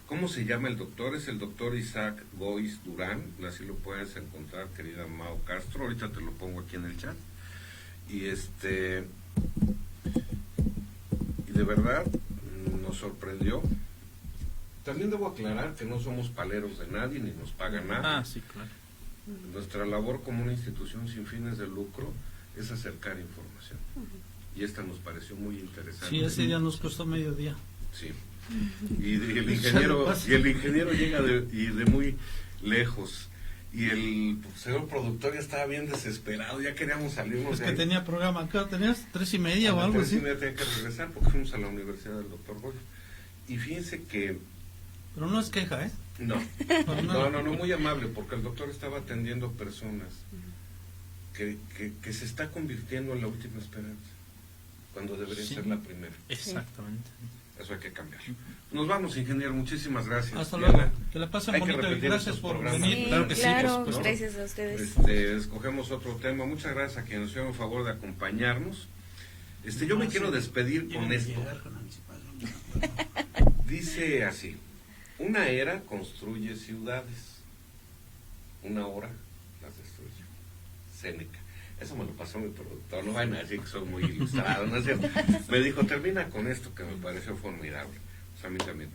A: ¿Cómo se llama el doctor? Es el doctor Isaac Gois Durán, así lo puedes encontrar, querida Mao Castro, ahorita te lo pongo aquí en el chat. Y de verdad nos sorprendió. También debo aclarar que no somos paleros de nadie, ni nos pagan nada.
D: Ah, sí, claro.
A: Nuestra labor como una institución sin fines de lucro es acercar información. Y esta nos pareció muy interesante.
C: Sí, ese día nos costó mediodía.
A: Sí. Y el ingeniero llega de muy lejos. Y el señor productor ya estaba bien desesperado, ya queríamos salirnos
C: Es
A: de
C: que
A: ahí.
C: tenía programa acá, tenías 3:30 o algo así.
A: 3:30 tenía que regresar porque fuimos a la Universidad del Dr. Boris. Y fíjense que
C: Pero no es queja, ¿eh?
A: no, muy amable, porque el doctor estaba atendiendo personas que se está convirtiendo en la última esperanza, cuando debería
D: Sí.
A: ser la primera.
D: Exactamente.
A: Eso hay que cambiar. Nos vamos, ingeniero, muchísimas gracias.
C: Hasta
A: Diana.
C: luego. Que la pasen
A: Hay que
C: bonito y
A: repetir
C: gracias
A: estos
C: por
A: programas.
C: venir.
B: Sí,
D: Claro que sí,
B: claro,
D: pues, ¿no?
B: gracias a ustedes.
A: Escogemos otro tema. Muchas gracias a quienes nos hicieron el favor de acompañarnos. Yo me quiero despedir con esto. Dice así: una era construye ciudades, una hora las destruye. Séneca. Eso me lo pasó mi productor, no van a decir que soy muy ilustrado, ¿no es cierto? Me dijo, termina con esto que me pareció formidable. Pues a mí también.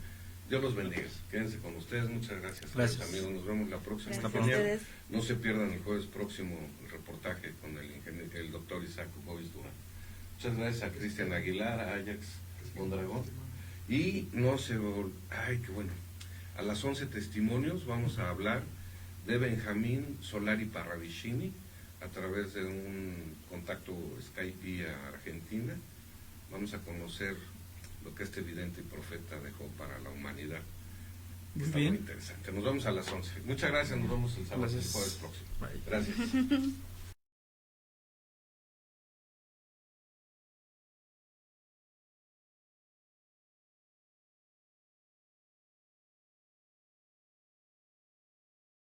A: Dios los bendiga. Quédense con ustedes. Muchas gracias,
D: Gracias.
A: amigos. Nos vemos la próxima.
B: Gracias
D: a
B: ustedes.
A: No se pierdan el jueves próximo el reportaje con el doctor Isaac Gois Durán. Muchas gracias a Cristian Aguilar, a Ajax Mondragón. Y no se... Ay, qué bueno. A las 11 testimonios vamos a hablar de Benjamín Solari Parravicini a través de un contacto Skype a Argentina. Vamos a conocer lo que este vidente y profeta dejó para la humanidad. Está muy interesante. Nos vemos a las 11. Muchas gracias, nos vemos el sábado, el
D: Gracias.
A: jueves próximo.
D: Bye.
A: Gracias.